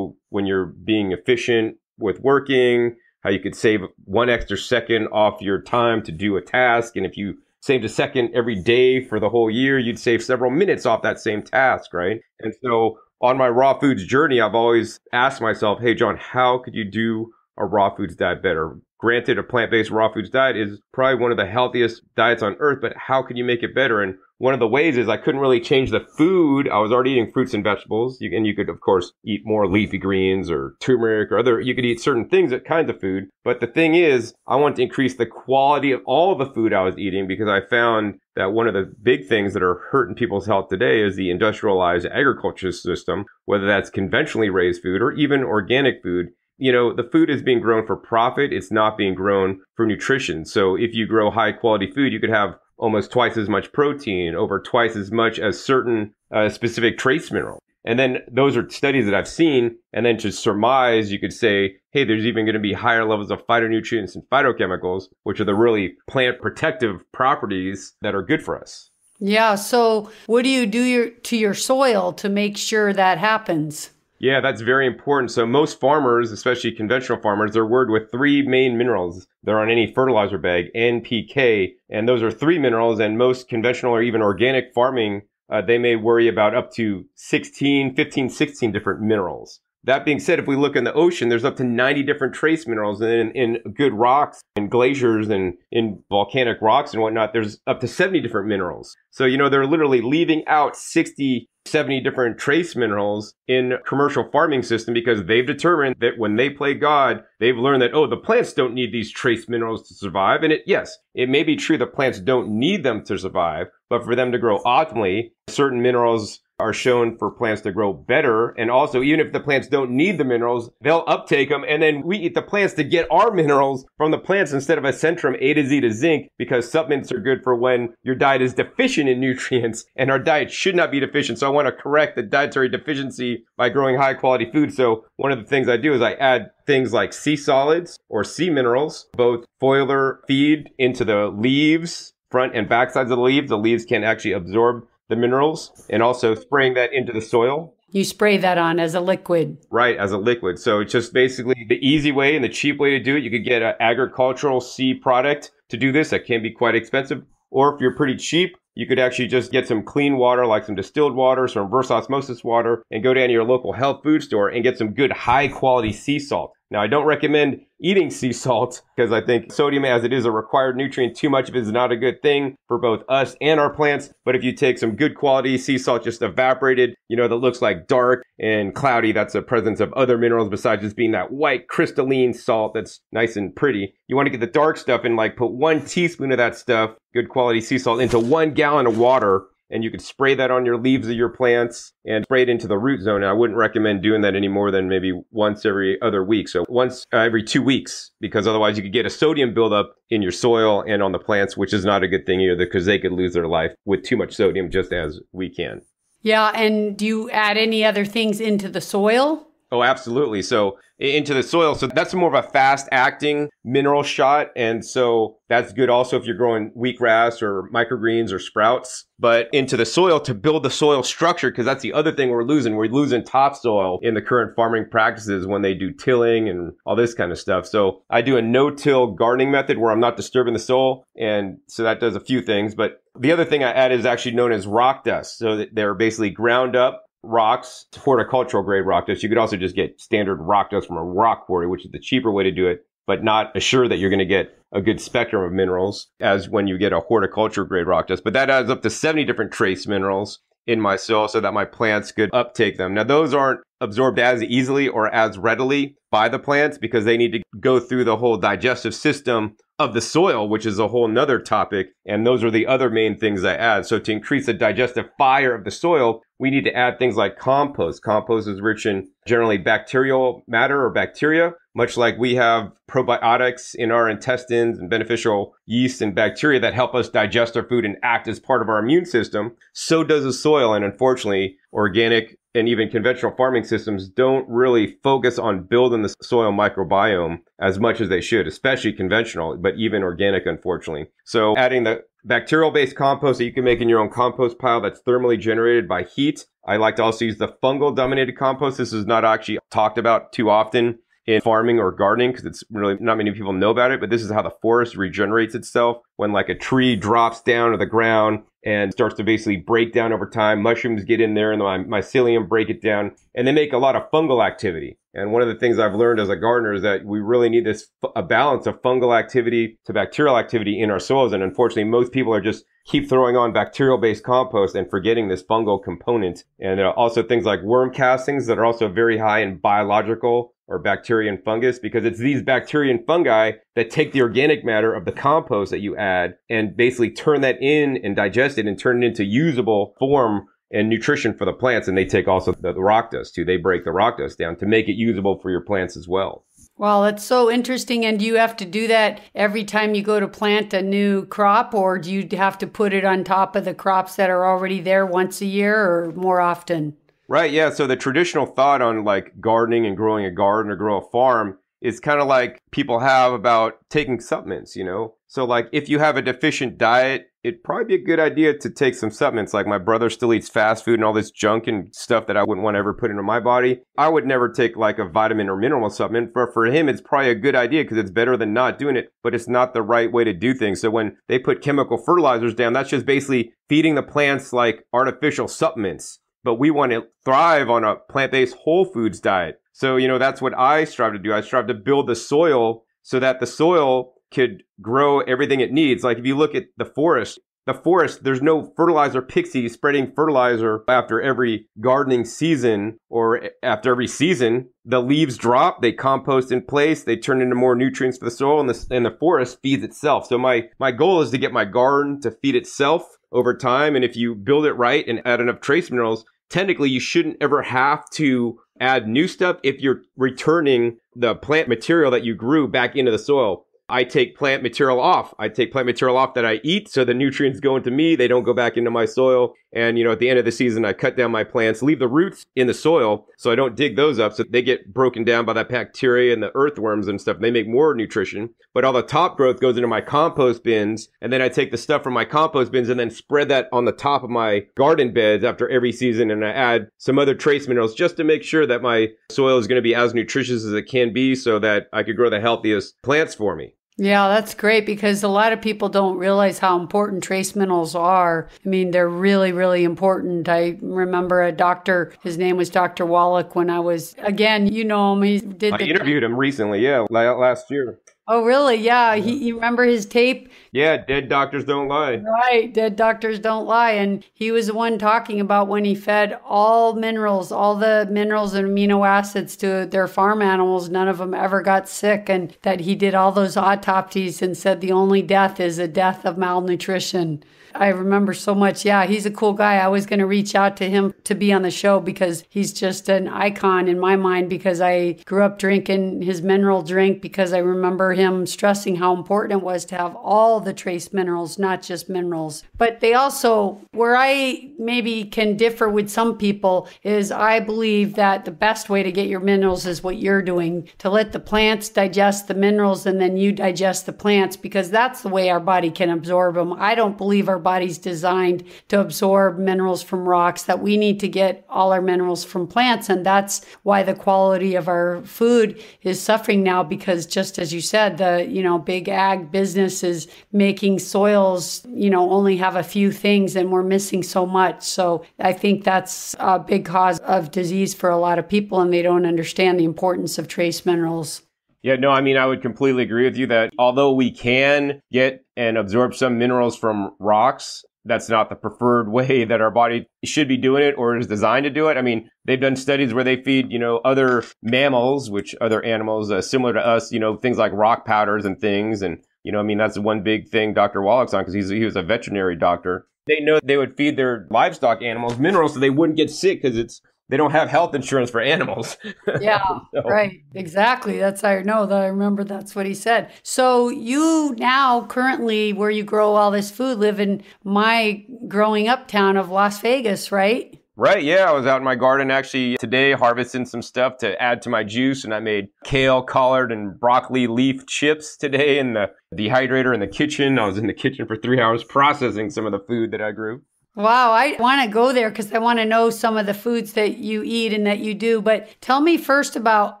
[SPEAKER 1] when you're being efficient with working, how you could save 1 extra second off your time to do a task. And if you saved a second every day for the whole year, you'd save several minutes off that same task, right? And so on my raw foods journey, I've always asked myself, hey, John, how could you do a raw foods diet better? Granted, a plant-based raw foods diet is probably one of the healthiest diets on earth, but how can you make it better? And one of the ways is I couldn't really change the food. I was already eating fruits and vegetables. You could, of course, eat more leafy greens or turmeric or you could eat certain things, kinds of food. But the thing is, I want to increase the quality of all the food I was eating because I found that one of the big things that are hurting people's health today is the industrialized agriculture system, whether that's conventionally raised food or even organic food. The food is being grown for profit. It's not being grown for nutrition. So if you grow high quality food, you could have almost twice as much protein, over twice as much as certain specific trace minerals. And then those are studies that I've seen. And then to surmise, you could say, hey, there's even going to be higher levels of phytonutrients and phytochemicals, which are the really plant protective properties that are good for us.
[SPEAKER 3] Yeah. So what do you do to your soil to make sure that happens?
[SPEAKER 1] Yeah, that's very important. So most farmers, especially conventional farmers, they're worried with 3 main minerals. They're on any fertilizer bag, NPK, and those are 3 minerals. And most conventional or even organic farming, they may worry about up to 16 different minerals. That being said, if we look in the ocean, there's up to 90 different trace minerals. And in good rocks and glaciers and in volcanic rocks and whatnot, there's up to 70 different minerals. So, they're literally leaving out 60 70 different trace minerals in commercial farming system because they've determined that when they play God, they've learned that, oh, the plants don't need these trace minerals to survive. And yes, it may be true that plants don't need them to survive, but for them to grow optimally, certain minerals are shown for plants to grow better. And also, even if the plants don't need the minerals, they'll uptake them. And then we eat the plants to get our minerals from the plants instead of a centrum A to Z to zinc, because supplements are good for when your diet is deficient in nutrients, and our diet should not be deficient. So I want to correct the dietary deficiency by growing high quality food. So one of the things I do is I add things like sea solids or sea minerals, both foliar feed into the leaves, front and back sides of the leaves. The leaves can actually absorb the minerals, and also spraying that into the soil.
[SPEAKER 3] You spray that on as a liquid.
[SPEAKER 1] Right, as a liquid. So it's just basically the easy way and the cheap way to do it. You could get an agricultural seed product to do this that can be quite expensive. Or if you're pretty cheap, you could actually just get some clean water, like some distilled water, some reverse osmosis water, and go down to your local health food store and get some good high quality sea salt. Now, I don't recommend eating sea salt because I think sodium, as it is a required nutrient, too much of it is not a good thing for both us and our plants. But if you take some good quality sea salt, just evaporated, that looks like dark and cloudy, that's the presence of other minerals besides just being that white crystalline salt that's nice and pretty. You want to get the dark stuff and put 1 teaspoon of that stuff, good quality sea salt, into 1 gallon of water. And you could spray that on your leaves of your plants and spray it into the root zone. And I wouldn't recommend doing that any more than maybe once every other week. So once every 2 weeks, because otherwise you could get a sodium buildup in your soil and on the plants, which is not a good thing either, because they could lose their life with too much sodium, just as we can.
[SPEAKER 3] Yeah. And do you add any other things into the soil?
[SPEAKER 1] Oh, absolutely. So into the soil. So that's more of a fast acting mineral shot. And so that's good also if you're growing wheatgrass or microgreens or sprouts, but into the soil to build the soil structure, because that's the other thing we're losing. We're losing topsoil in the current farming practices when they do tilling and all this kind of stuff. So I do a no-till gardening method where I'm not disturbing the soil. And so that does a few things. But the other thing I add is actually known as rock dust. So they're basically ground up rocks, horticultural grade rock dust. You could also just get standard rock dust from a rock quarry, which is the cheaper way to do it, but not assure that you're going to get a good spectrum of minerals as when you get a horticulture grade rock dust. But that adds up to 70 different trace minerals in my soil so that my plants could uptake them. Now, those aren't absorbed as easily or as readily by the plants because they need to go through the whole digestive system of the soil, which is a whole nother topic. And those are the other main things I add. So to increase the digestive fire of the soil, we need to add things like compost. Compost is rich in generally bacterial matter or bacteria, much like we have probiotics in our intestines and beneficial yeast and bacteria that help us digest our food and act as part of our immune system. So does the soil. And unfortunately, organic and even conventional farming systems don't really focus on building the soil microbiome as much as they should, especially conventional, but even organic, unfortunately. So adding the bacterial-based compost that you can make in your own compost pile that's thermally generated by heat. I like to also use the fungal-dominated compost. This is not actually talked about too often in farming or gardening because it's really not many people know about it, but this is how the forest regenerates itself when like a tree drops down to the ground and starts to basically break down over time. Mushrooms get in there and the mycelium break it down and they make a lot of fungal activity. And one of the things I've learned as a gardener is that we really need a balance of fungal activity to bacterial activity in our soils. And unfortunately, most people are just keep throwing on bacterial-based compost and forgetting this fungal component. And also things like worm castings that are also very high in biological or bacteria and fungus, because it's these bacteria and fungi that take the organic matter of the compost that you add and basically turn that in and digest it and turn it into usable form and nutrition for the plants. And they take also the rock dust too. They break the rock dust down to make it usable for your plants as well.
[SPEAKER 3] Well, that's so interesting. And do you have to do that every time you go to plant a new crop, or do you have to put it on top of the crops that are already there once a year or more often?
[SPEAKER 1] Right. Yeah. So the traditional thought on like gardening and growing a garden or grow a farm is kind of like people have about taking supplements, you know? So like if you have a deficient diet, it'd probably be a good idea to take some supplements. Like my brother still eats fast food and all this junk and stuff that I wouldn't want to ever put into my body. I would never take like a vitamin or mineral supplement. But for him, it's probably a good idea because it's better than not doing it, but it's not the right way to do things. So when they put chemical fertilizers down, that's just basically feeding the plants like artificial supplements. But we want to thrive on a plant-based whole foods diet. So, you know, that's what I strive to do. I strive to build the soil so that the soil could grow everything it needs. Like if you look at the forest, the forest, there's no fertilizer pixie spreading fertilizer after every gardening season or after every season. The leaves drop, they compost in place, they turn into more nutrients for the soil, and the forest feeds itself. So my goal is to get my garden to feed itself over time. And if you build it right and add enough trace minerals, technically you shouldn't ever have to add new stuff if you're returning the plant material that you grew back into the soil. I take plant material off. I take plant material off that I eat, so the nutrients go into me. They don't go back into my soil. And, at the end of the season, I cut down my plants, leave the roots in the soil, so I don't dig those up. So they get broken down by that bacteria and the earthworms and stuff. And they make more nutrition. But all the top growth goes into my compost bins. And then I take the stuff from my compost bins and then spread that on the top of my garden beds after every season. And I add some other trace minerals just to make sure that my soil is going to be as nutritious as it can be so that I could grow the healthiest plants for me.
[SPEAKER 3] Yeah, that's great because a lot of people don't realize how important trace minerals are. I mean, they're really, really important. I remember a doctor, his name was Dr. Wallach when I was, again, you know him.
[SPEAKER 1] I interviewed him recently, last year.
[SPEAKER 3] Oh, really? Yeah. You remember his tape?
[SPEAKER 1] Yeah, Dead Doctors Don't Lie.
[SPEAKER 3] Right. Dead Doctors Don't Lie. And he was the one talking about when he fed all the minerals and amino acids to their farm animals, none of them ever got sick. And that he did all those autopsies and said the only death is a death of malnutrition. I remember so much. Yeah, he's a cool guy. I was going to reach out to him to be on the show because he's just an icon in my mind because I grew up drinking his mineral drink because I remember him stressing how important it was to have all the trace minerals, not just minerals. But they also, where I maybe can differ with some people is I believe that the best way to get your minerals is what you're doing, to let the plants digest the minerals and then you digest the plants because that's the way our body can absorb them. I don't believe our body's designed to absorb minerals from rocks, that we need to get all our minerals from plants. And that's why the quality of our food is suffering now because just as you said, the, big ag business is making soils, only have a few things and we're missing so much. So I think that's a big cause of disease for a lot of people and they don't understand the importance of trace minerals.
[SPEAKER 1] Yeah, no, I would completely agree with you that although we can get and absorb some minerals from rocks, that's not the preferred way that our body should be doing it or is designed to do it. They've done studies where they feed, other mammals, which other animals similar to us, things like rock powders and things. And, that's one big thing Dr. Wallach's on because he was a veterinary doctor. They know they would feed their livestock animals minerals so they wouldn't get sick because they don't have health insurance for animals.
[SPEAKER 3] Yeah, so. Right. Exactly. I remember that's what he said. So you now currently where you grow all this food live in my growing up town of Las Vegas, right?
[SPEAKER 1] Right. Yeah. I was out in my garden actually today harvesting some stuff to add to my juice. And I made kale, collard, and broccoli leaf chips today in the dehydrator in the kitchen. I was in the kitchen for 3 hours processing some of the food that I grew.
[SPEAKER 3] Wow, I want to go there because I want to know some of the foods that you eat and that you do. But tell me first about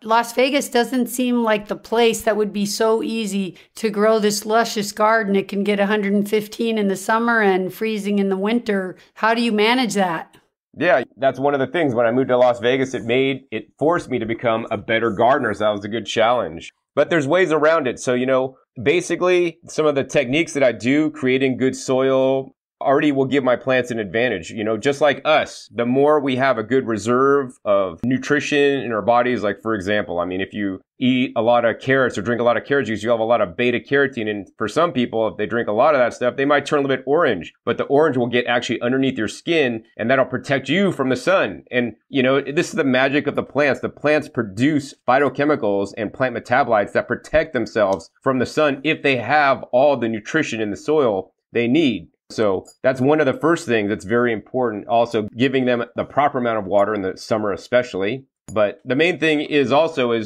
[SPEAKER 3] Las Vegas. Doesn't seem like the place that would be so easy to grow this luscious garden. It can get 115 in the summer and freezing in the winter. How do you manage that?
[SPEAKER 1] Yeah, that's one of the things. When I moved to Las Vegas, it forced me to become a better gardener. So that was a good challenge. But there's ways around it. So, basically some of the techniques that I do, creating good soil, already will give my plants an advantage. Just like us, the more we have a good reserve of nutrition in our bodies, like for example, if you eat a lot of carrots or drink a lot of carrot juice, you have a lot of beta carotene. And for some people, if they drink a lot of that stuff, they might turn a little bit orange, but the orange will get actually underneath your skin and that'll protect you from the sun. And, this is the magic of the plants. The plants produce phytochemicals and plant metabolites that protect themselves from the sun if they have all the nutrition in the soil they need. So that's one of the first things that's very important. Also giving them the proper amount of water in the summer especially. But the main thing is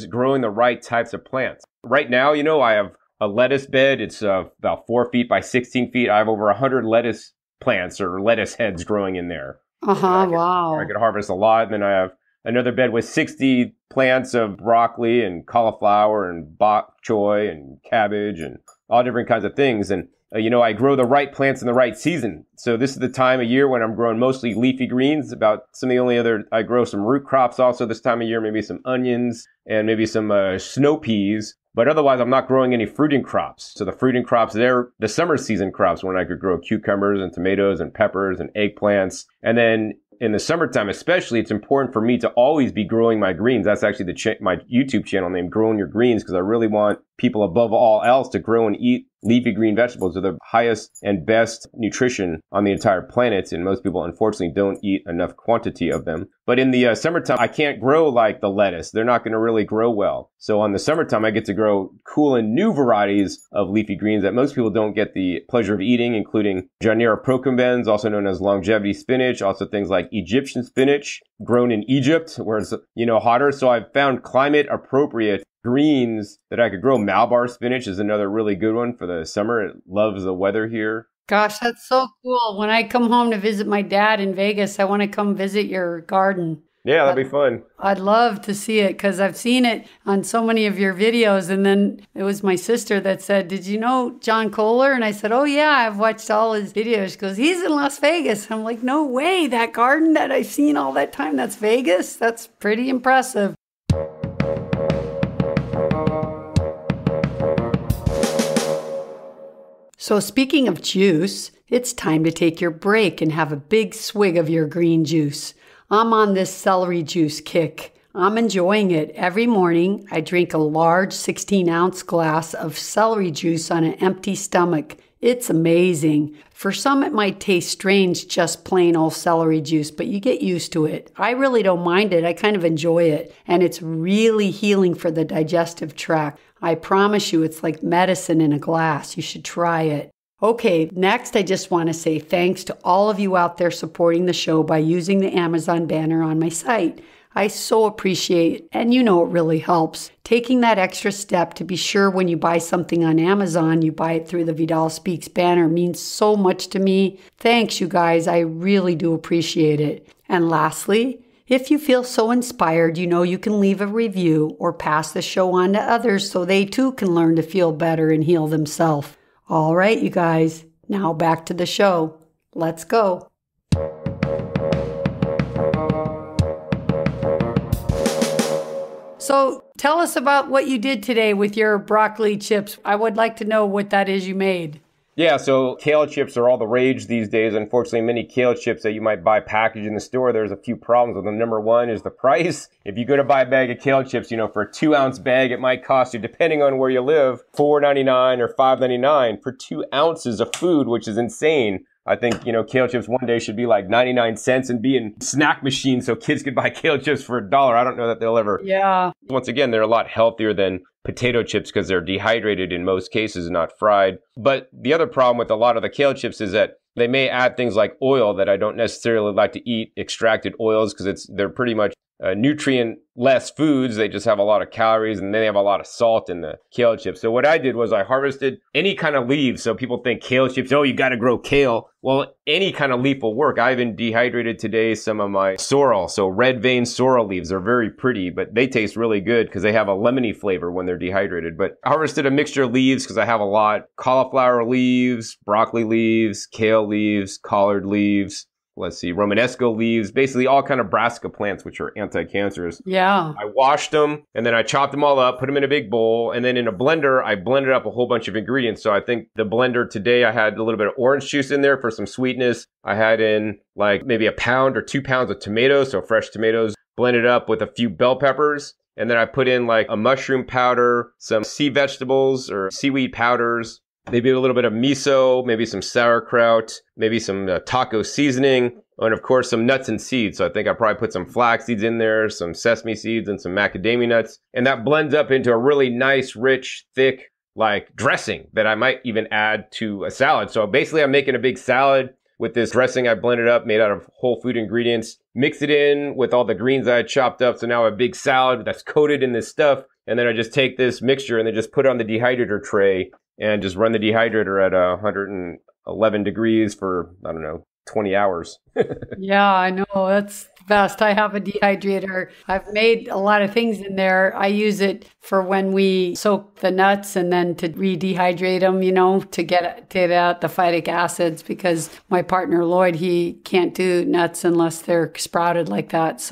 [SPEAKER 1] growing the right types of plants. Right now, I have a lettuce bed. It's about 4 feet by 16 feet. I have over 100 lettuce plants or lettuce heads growing in there.
[SPEAKER 3] Wow.
[SPEAKER 1] I could harvest a lot. And then I have another bed with 60 plants of broccoli and cauliflower and bok choy and cabbage and all different kinds of things. And I grow the right plants in the right season. So this is the time of year when I'm growing mostly leafy greens. About some of the only other, I grow some root crops also this time of year, maybe some onions and maybe some snow peas. But otherwise, I'm not growing any fruiting crops. So the fruiting crops, they're the summer season crops when I could grow cucumbers and tomatoes and peppers and eggplants. And then in the summertime especially, it's important for me to always be growing my greens. That's actually my YouTube channel named Growing Your Greens, because I really want people above all else to grow and eat leafy green vegetables. They're the highest and best nutrition on the entire planet, and most people unfortunately don't eat enough quantity of them. But in the summertime, I can't grow like the lettuce. They're not going to really grow well. So on the summertime, I get to grow cool and new varieties of leafy greens that most people don't get the pleasure of eating, including Janera procumbens, also known as longevity spinach, also things like Egyptian spinach, grown in Egypt, where it's, hotter. So I've found climate appropriate greens that I could grow. Malabar spinach is another really good one for the summer. It loves the weather here.
[SPEAKER 3] Gosh, that's so cool. When I come home to visit my dad in Vegas, I want to come visit your garden.
[SPEAKER 1] Yeah, that'd be fun.
[SPEAKER 3] I'd love to see it because I've seen it on so many of your videos. And then it was my sister that said, "Did you know John Kohler?" And I said, "Oh, yeah, I've watched all his videos." She goes, "He's in Las Vegas." I'm like, "No way. That garden that I've seen all that time, that's Vegas? That's pretty impressive." So speaking of juice, it's time to take your break and have a big swig of your green juice. I'm on this celery juice kick. I'm enjoying it. Every morning, I drink a large 16-ounce glass of celery juice on an empty stomach. It's amazing. For some, it might taste strange, just plain old celery juice, but you get used to it. I really don't mind it. I kind of enjoy it. And it's really healing for the digestive tract. I promise you, it's like medicine in a glass. You should try it. Okay, next I just want to say thanks to all of you out there supporting the show by using the Amazon banner on my site. I so appreciate, and it really helps, taking that extra step to be sure when you buy something on Amazon, you buy it through the Vidal Speaks banner. It means so much to me. Thanks, you guys. I really do appreciate it. And lastly, if you feel so inspired, you can leave a review or pass the show on to others so they too can learn to feel better and heal themselves. All right, you guys, now back to the show. Let's go. So tell us about what you did today with your broccoli chips. I would like to know what that is you made.
[SPEAKER 1] Yeah, so kale chips are all the rage these days. Unfortunately, many kale chips that you might buy packaged in the store, there's a few problems with them. Number one is the price. If you go to buy a bag of kale chips, for a 2-ounce bag, it might cost you, depending on where you live, $4.99 or $5.99 for 2 ounces of food, which is insane. I think, kale chips one day should be like 99 cents and be in snack machines so kids could buy kale chips for $1. I don't know that they'll ever.
[SPEAKER 3] Yeah.
[SPEAKER 1] Once again, they're a lot healthier than potato chips because they're dehydrated in most cases, not fried. But the other problem with a lot of the kale chips is that they may add things like oil that I don't necessarily like to eat, extracted oils, because they're pretty much nutrient-less foods. They just have a lot of calories, and then they have a lot of salt in the kale chips. So what I did was I harvested any kind of leaves. So people think kale chips, you got to grow kale. Well, any kind of leaf will work. I even dehydrated today some of my sorrel. So red vein sorrel leaves are very pretty, but they taste really good because they have a lemony flavor when they're dehydrated. But I harvested a mixture of leaves because I have a lot. Cauliflower leaves, broccoli leaves, kale leaves, collard leaves. Romanesco leaves, basically all kind of brassica plants, which are anti-cancerous.
[SPEAKER 3] Yeah.
[SPEAKER 1] I washed them, and then I chopped them all up, put them in a big bowl, and then in a blender, I blended up a whole bunch of ingredients. So I think the blender today, I had a little bit of orange juice in there for some sweetness. I had in maybe 1 pound or 2 pounds of tomatoes, so fresh tomatoes, blended up with a few bell peppers. And then I put in a mushroom powder, some sea vegetables or seaweed powders, maybe a little bit of miso, maybe some sauerkraut, maybe some taco seasoning, and of course some nuts and seeds. So I think I probably put some flax seeds in there, some sesame seeds, and some macadamia nuts. And that blends up into a really nice, rich, thick, dressing that I might even add to a salad. So basically I'm making a big salad with this dressing I blended up, made out of whole food ingredients, mix it in with all the greens I had chopped up. So now I have a big salad that's coated in this stuff. And then I just take this mixture and then just put it on the dehydrator tray and just run the dehydrator at 111 degrees for, 20 hours.
[SPEAKER 3] Yeah, I know. That's the best. I have a dehydrator. I've made a lot of things in there. I use it for when we soak the nuts and then to re-dehydrate them, to get out the phytic acids, because my partner Lloyd, he can't do nuts unless they're sprouted like that.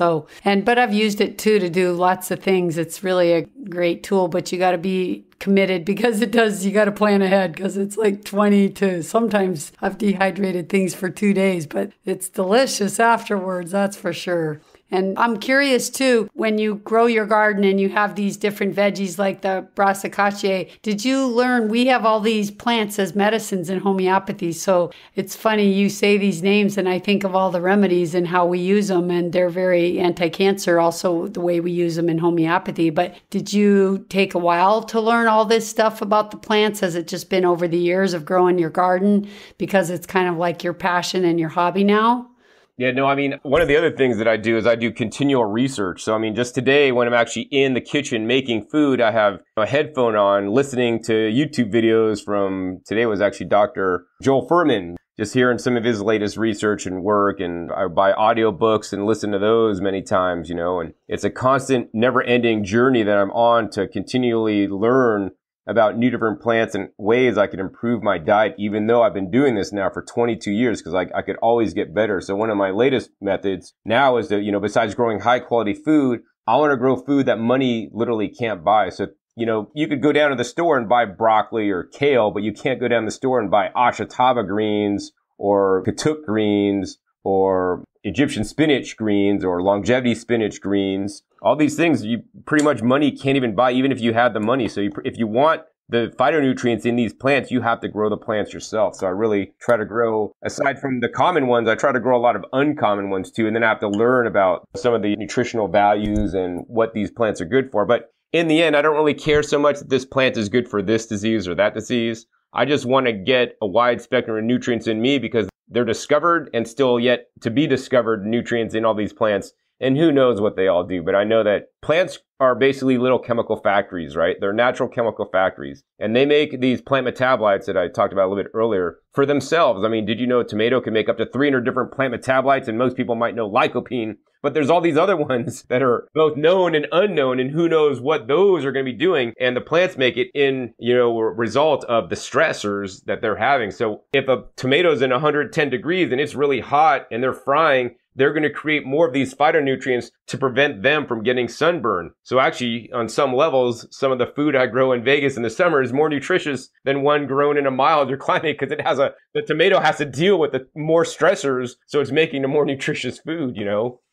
[SPEAKER 3] But I've used it too to do lots of things. It's really a great tool, but you got to be committed, because you got to plan ahead, because it's like 20 to sometimes I've dehydrated things for 2 days, but it's delicious afterwards, that's for sure. And I'm curious too, when you grow your garden and you have these different veggies like the brassicaceae, did you learn, we have all these plants as medicines in homeopathy. So it's funny you say these names and I think of all the remedies and how we use them, and they're very anti-cancer also the way we use them in homeopathy. But did you take a while to learn all this stuff about the plants? Has it just been over the years of growing your garden because it's kind of like your passion and your hobby now?
[SPEAKER 1] Yeah, no, I mean, one of the other things that I do is I do continual research. So, I mean, just today when I'm actually in the kitchen making food, I have a headphone on listening to YouTube videos from, today was actually Dr. Joel Furman, just hearing some of his latest research and work. And I buy audiobooks and listen to those many times, and it's a constant, never-ending journey that I'm on to continually learn about new different plants and ways I could improve my diet, even though I've been doing this now for 22 years, because I could always get better. So one of my latest methods now is to, besides growing high quality food, I want to grow food that money literally can't buy. So, you could go down to the store and buy broccoli or kale, but you can't go down to the store and buy ashitaba greens or katuk greens or Egyptian spinach greens or longevity spinach greens. All these things, you pretty much money can't even buy, even if you had the money. So if you want the phytonutrients in these plants, you have to grow the plants yourself. So I really try to grow, aside from the common ones, I try to grow a lot of uncommon ones too. And then I have to learn about some of the nutritional values and what these plants are good for. But in the end, I don't really care so much that this plant is good for this disease or that disease. I just want to get a wide spectrum of nutrients in me, because they're discovered and still yet to be discovered nutrients in all these plants. And who knows what they all do. But I know that plants are basically little chemical factories, right? They're natural chemical factories. And they make these plant metabolites that I talked about a little bit earlier for themselves. I mean, did you know a tomato can make up to 300 different plant metabolites? And most people might know lycopene. But there's all these other ones that are both known and unknown, and who knows what those are going to be doing. And the plants make it in, result of the stressors that they're having. So if a tomato's in 110 degrees and it's really hot and they're frying, they're going to create more of these phytonutrients to prevent them from getting sunburn. So actually, on some levels, some of the food I grow in Vegas in the summer is more nutritious than one grown in a milder climate, because the tomato has to deal with the more stressors. So it's making a more nutritious food,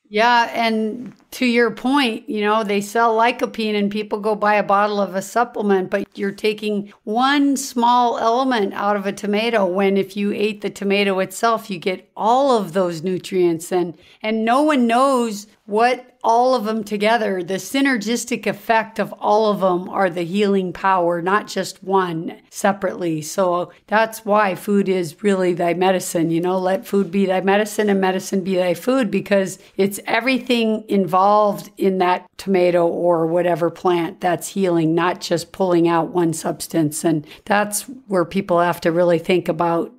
[SPEAKER 3] Yeah, and to your point, they sell lycopene and people go buy a bottle of a supplement, but you're taking one small element out of a tomato, when if you ate the tomato itself, you get all of those nutrients, and no one knows what all of them together, the synergistic effect of all of them are the healing power, not just one separately. So that's why food is really thy medicine. Let food be thy medicine and medicine be thy food, because it's everything involved in that tomato or whatever plant that's healing, not just pulling out one substance. And that's where people have to really think about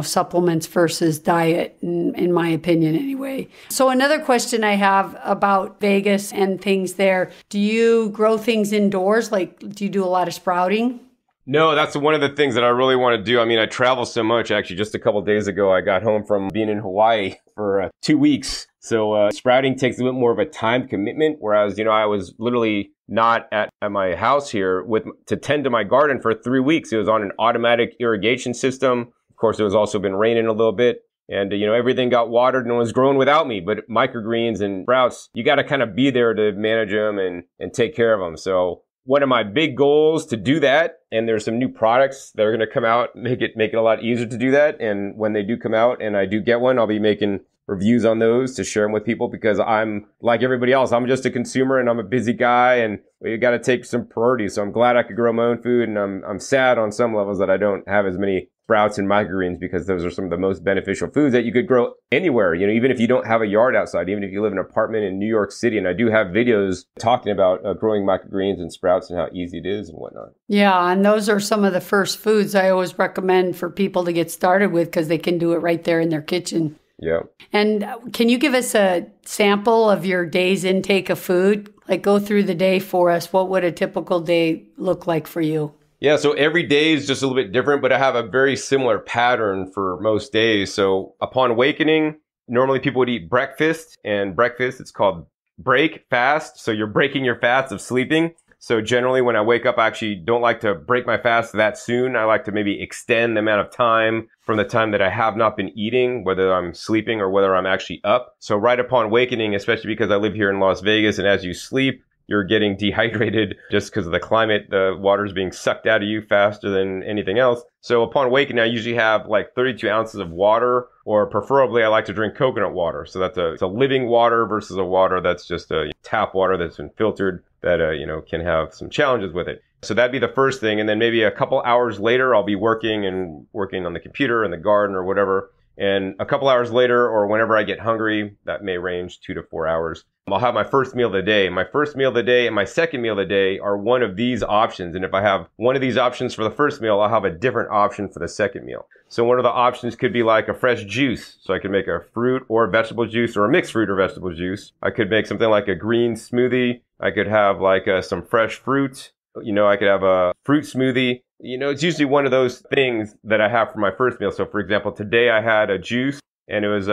[SPEAKER 3] supplements versus diet, in my opinion anyway. So another question I have about Vegas and things there, do you grow things indoors? Like, do you do a lot of sprouting?
[SPEAKER 1] No, that's one of the things that I really want to do. I mean, I travel so much. Actually, just a couple of days ago, I got home from being in Hawaii for 2 weeks. So sprouting takes a bit more of a time commitment, whereas, I was literally not at my house here to tend to my garden for 3 weeks. It was on an automatic irrigation system. Of course, it was also been raining a little bit, and, everything got watered and was grown without me. But microgreens and sprouts, you got to kind of be there to manage them and take care of them. So one of my big goals to do that, and there's some new products that are going to come out, make it a lot easier to do that. And when they do come out and I do get one, I'll be making reviews on those to share them with people, because I'm like everybody else. I'm just a consumer and I'm a busy guy, and we got to take some priorities. So I'm glad I could grow my own food, and I'm sad on some levels that I don't have as many sprouts and microgreens, because those are some of the most beneficial foods that you could grow anywhere, even if you don't have a yard outside, even if you live in an apartment in New York City. And I do have videos talking about growing microgreens and sprouts and how easy it is and whatnot.
[SPEAKER 3] Yeah, and those are some of the first foods I always recommend for people to get started with, because they can do it right there in their kitchen.
[SPEAKER 1] Yeah.
[SPEAKER 3] And can you give us a sample of your day's intake of food? Like go through the day for us. What would a typical day look like for you?
[SPEAKER 1] Yeah, so every day is just a little bit different, but I have a very similar pattern for most days. So upon awakening, normally people would eat breakfast, and breakfast, it's called break fast. So you're breaking your fast of sleeping. So generally when I wake up, I actually don't like to break my fast that soon. I like to maybe extend the amount of time from the time that I have not been eating, whether I'm sleeping or whether I'm actually up. So right upon awakening, especially because I live here in Las Vegas, and as you sleep, you're getting dehydrated just because of the climate. The water's being sucked out of you faster than anything else. So upon awakening, I usually have like 32 ounces of water, or preferably I like to drink coconut water. So it's a living water versus a water that's just a tap water that's been filtered that, can have some challenges with it. So that'd be the first thing. And then maybe a couple hours later, I'll be working on the computer in the garden or whatever. And a couple hours later, or whenever I get hungry, that may range 2 to 4 hours, I'll have my first meal of the day. My first meal of the day and my second meal of the day are one of these options. And if I have one of these options for the first meal, I'll have a different option for the second meal. So one of the options could be like a fresh juice. So I could make a fruit or vegetable juice, or a mixed fruit or vegetable juice. I could make something like a green smoothie. I could have like some fresh fruit. I could have a fruit smoothie. It's usually one of those things that I have for my first meal. So for example, today I had a juice, and it was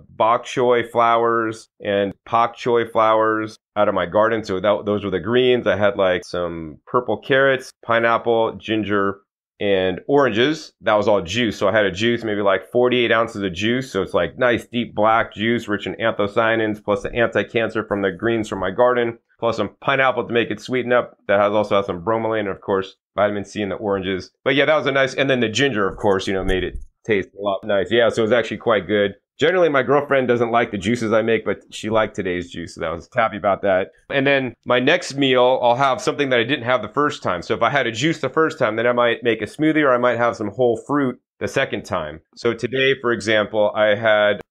[SPEAKER 1] bok choy flowers and pak choy flowers out of my garden. So those were the greens. I had like some purple carrots, pineapple, ginger, and oranges. That was all juice. So I had a juice, maybe like 48 ounces of juice. So it's like nice deep black juice, rich in anthocyanins, plus the anti-cancer from the greens from my garden, plus some pineapple to make it sweeten up. That also has some bromelain, and of course, vitamin C in the oranges. But yeah, that was a nice, and then the ginger, of course, made it taste a lot nice. Yeah, so it was actually quite good. Generally, my girlfriend doesn't like the juices I make, but she liked today's juice, so I was happy about that. And then my next meal, I'll have something that I didn't have the first time. So if I had a juice the first time, then I might make a smoothie, or I might have some whole fruit the second time. So today, for example, I had,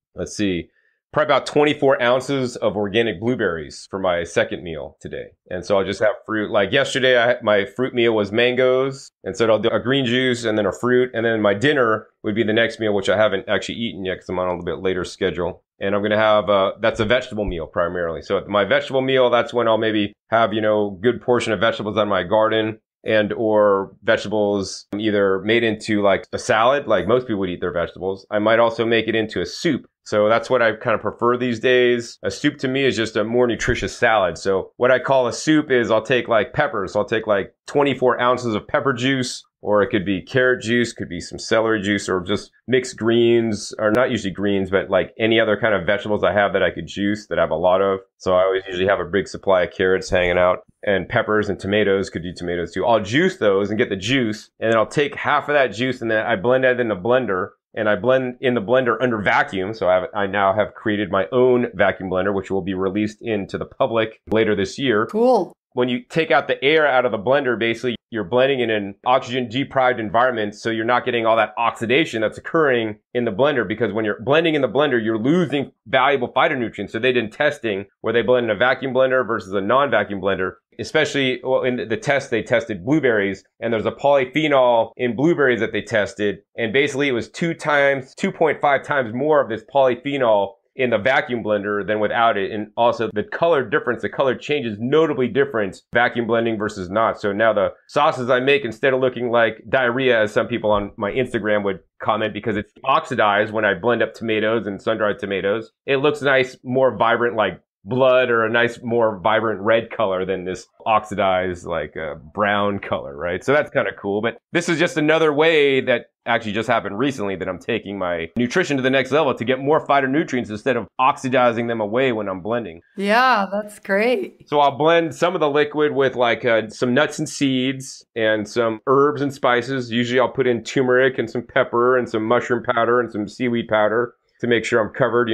[SPEAKER 1] probably about 24 ounces of organic blueberries for my second meal today. And so I'll just have fruit. Like yesterday, my fruit meal was mangoes. And so I'll do a green juice and then a fruit. And then my dinner would be the next meal, which I haven't actually eaten yet because I'm on a little bit later schedule. And I'm going to have, that's a vegetable meal primarily. So at my vegetable meal, that's when I'll maybe have, good portion of vegetables on my garden, and or vegetables either made into like a salad, like most people would eat their vegetables. I might also make it into a soup. So that's what I kind of prefer these days. A soup to me is just a more nutritious salad. So what I call a soup is I'll take like peppers. I'll take like 24 ounces of pepper juice, or it could be carrot juice, could be some celery juice, or just mixed greens, or not usually greens, but like any other kind of vegetables I have that I could juice that I have a lot of. So I always usually have a big supply of carrots hanging out, and peppers and tomatoes, could do tomatoes too. I'll juice those and get the juice, and then I'll take half of that juice and then I blend that in the blender. And I blend in the blender under vacuum. So I now have created my own vacuum blender, which will be released into the public later this year.
[SPEAKER 3] Cool.
[SPEAKER 1] When you take out the air out of the blender, basically you're blending in an oxygen deprived environment. So you're not getting all that oxidation that's occurring in the blender, because when you're blending in the blender, you're losing valuable phytonutrients. So they did testing where they blend in a vacuum blender versus a non-vacuum blender. Especially in the test, they tested blueberries, and there's a polyphenol in blueberries that they tested. And basically it was 2.5 times more of this polyphenol in the vacuum blender than without it. And also the color difference, the color change is notably different vacuum blending versus not. So now the sauces I make, instead of looking like diarrhea, as some people on my Instagram would comment, because it's oxidized when I blend up tomatoes and sun-dried tomatoes, it looks nice, more vibrant, like blood, or a nice, more vibrant red color than this oxidized, like brown color, right? So that's kind of cool. But this is just another way that actually just happened recently that I'm taking my nutrition to the next level to get more phytonutrients instead of oxidizing them away when I'm blending.
[SPEAKER 3] Yeah, that's great.
[SPEAKER 1] So I'll blend some of the liquid with like some nuts and seeds and some herbs and spices. Usually I'll put in turmeric and some pepper and some mushroom powder and some seaweed powder to make sure I'm covered,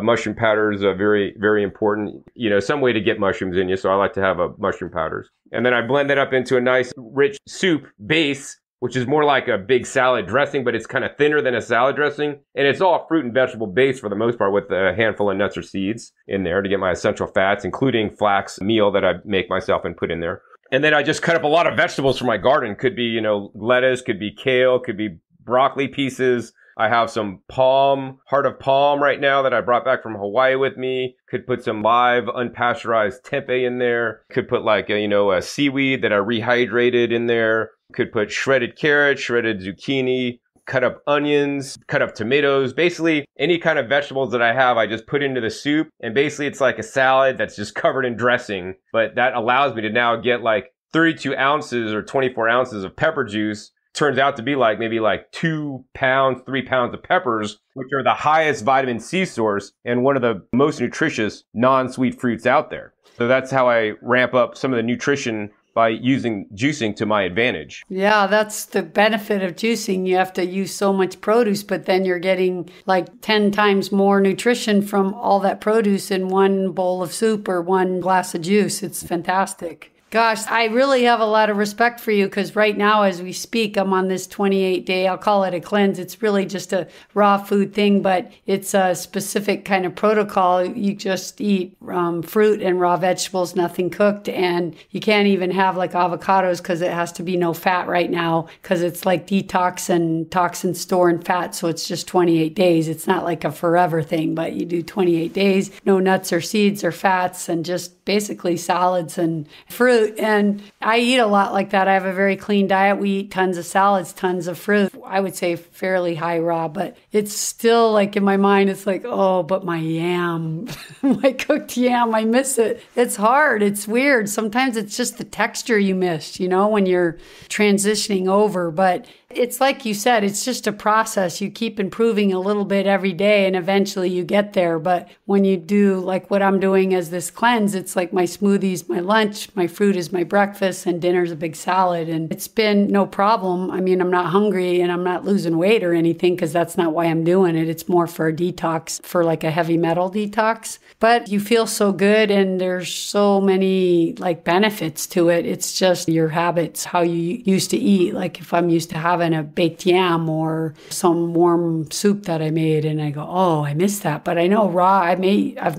[SPEAKER 1] mushroom powder is very, very important, some way to get mushrooms in you. So I like to have mushroom powders. And then I blend that up into a nice rich soup base, which is more like a big salad dressing, but it's kind of thinner than a salad dressing. And it's all fruit and vegetable base for the most part, with a handful of nuts or seeds in there to get my essential fats, including flax meal that I make myself and put in there. And then I just cut up a lot of vegetables from my garden. Could be, lettuce, could be kale, could be broccoli pieces, I have some heart of palm right now that I brought back from Hawaii with me. Could put some live unpasteurized tempeh in there. Could put like a seaweed that I rehydrated in there. Could put shredded carrots, shredded zucchini, cut up onions, cut up tomatoes. Basically, any kind of vegetables that I have, I just put into the soup. And basically, it's like a salad that's just covered in dressing. But that allows me to now get like 32 ounces or 24 ounces of pepper juice. Turns out to be like maybe like 2 pounds, 3 pounds of peppers, which are the highest vitamin C source and one of the most nutritious non-sweet fruits out there. So that's how I ramp up some of the nutrition by using juicing to my advantage.
[SPEAKER 3] Yeah, that's the benefit of juicing. You have to use so much produce, but then you're getting like 10 times more nutrition from all that produce in one bowl of soup or one glass of juice. It's fantastic. Gosh, I really have a lot of respect for you because right now as we speak, I'm on this 28-day, I'll call it a cleanse. It's really just a raw food thing, but it's a specific kind of protocol. You just eat fruit and raw vegetables, nothing cooked, and you can't even have like avocados because it has to be no fat right now because it's like detox and toxin store and fat, so it's just 28 days. It's not like a forever thing, but you do 28 days, no nuts or seeds or fats, and just basically salads and fruit. And I eat a lot like that. I have a very clean diet. We eat tons of salads, tons of fruit. I would say fairly high raw, but it's still like in my mind, it's like, oh, but my yam, my cooked yam, I miss it. It's hard. It's weird. Sometimes it's just the texture you miss, when you're transitioning over. But it's like you said, it's just a process. You keep improving a little bit every day and eventually you get there. But when you do like what I'm doing as this cleanse, it's like my smoothies, my lunch, my fruit is my breakfast, and dinner's a big salad. And it's been no problem. I mean, I'm not hungry and I'm not losing weight or anything because that's not why I'm doing it. It's more for a detox, for like a heavy metal detox. But you feel so good and there's so many like benefits to it. It's just your habits, how you used to eat. Like if I'm used to having a baked yam or some warm soup that I made and I go, oh, I miss that. But I know raw, I've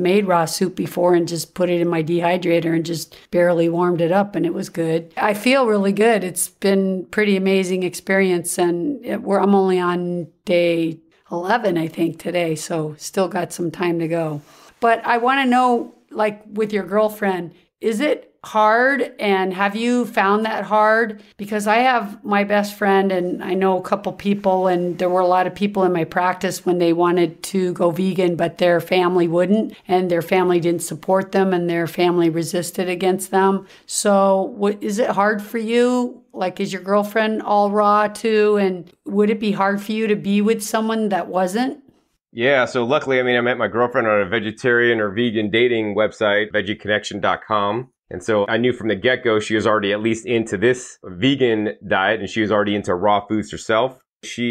[SPEAKER 3] made raw soup before and just put it in my dehydrator and just barely warmed it up and it was good. I feel really good. It's been pretty amazing experience and I'm only on day 11, I think, today. So still got some time to go. But I want to know, like with your girlfriend, is it hard and have you found that hard? Because I have my best friend and I know a couple people and there were a lot of people in my practice when they wanted to go vegan, but their family wouldn't and their family didn't support them and their family resisted against them. So is it hard for you? Like, is your girlfriend all raw too? And would it be hard for you to be with someone that wasn't?
[SPEAKER 1] Yeah, so luckily, I met my girlfriend on a vegetarian or vegan dating website, veggieconnection.com. And so I knew from the get-go she was already at least into this vegan diet and she was already into raw foods herself.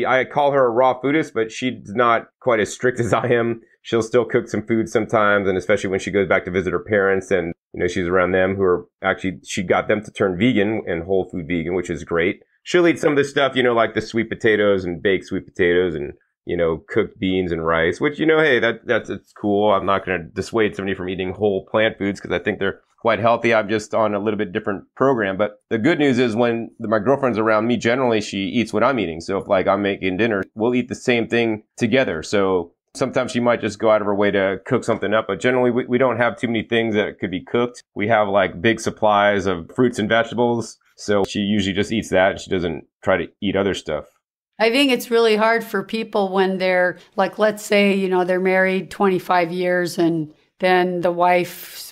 [SPEAKER 1] I call her a raw foodist, but she's not quite as strict as I am. She'll still cook some food sometimes, and especially when she goes back to visit her parents and, she's around them who are actually, she got them to turn vegan and whole food vegan, which is great. She'll eat some of this stuff, like the sweet potatoes and baked sweet potatoes and cooked beans and rice, which, hey, it's cool. I'm not going to dissuade somebody from eating whole plant foods because I think they're quite healthy. I'm just on a little bit different program. But the good news is when my girlfriend's around me, generally she eats what I'm eating. So if like I'm making dinner, we'll eat the same thing together. So sometimes she might just go out of her way to cook something up. But generally we don't have too many things that could be cooked. We have like big supplies of fruits and vegetables. So she usually just eats that and she doesn't try to eat other stuff.
[SPEAKER 3] I think it's really hard for people when they're like, let's say, they're married 25 years and then the wife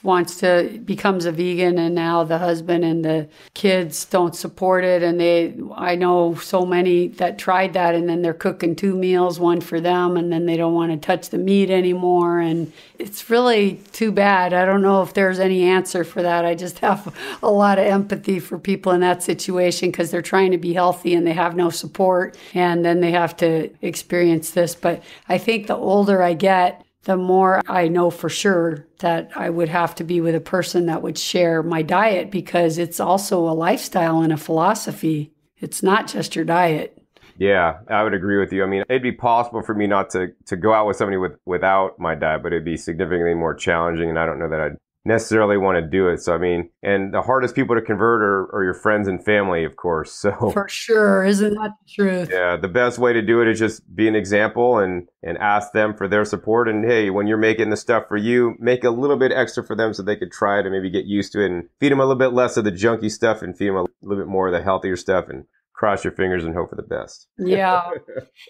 [SPEAKER 3] becomes a vegan and now the husband and the kids don't support it. And I know so many that tried that and then they're cooking 2 meals, one for them, and then they don't want to touch the meat anymore. And it's really too bad. I don't know if there's any answer for that. I just have a lot of empathy for people in that situation because they're trying to be healthy and they have no support and then they have to experience this. But I think the older I get, the more I know for sure that I would have to be with a person that would share my diet because it's also a lifestyle and a philosophy. It's not just your diet.
[SPEAKER 1] Yeah, I would agree with you. It'd be possible for me not to go out with somebody without my diet, but it'd be significantly more challenging. And I don't know that I'd necessarily want to do it. So, I mean, and the hardest people to convert are your friends and family, of course. So
[SPEAKER 3] For sure. Isn't that the truth?
[SPEAKER 1] yeah, the best way to do it is just be an example and ask them for their support. And hey, when you're making the stuff for you, make a little bit extra for them so they could try it and maybe get used to it, and feed them a little bit less of the junky stuff and feed them a little bit more of the healthier stuff, and cross your fingers and hope for the best.
[SPEAKER 3] Yeah.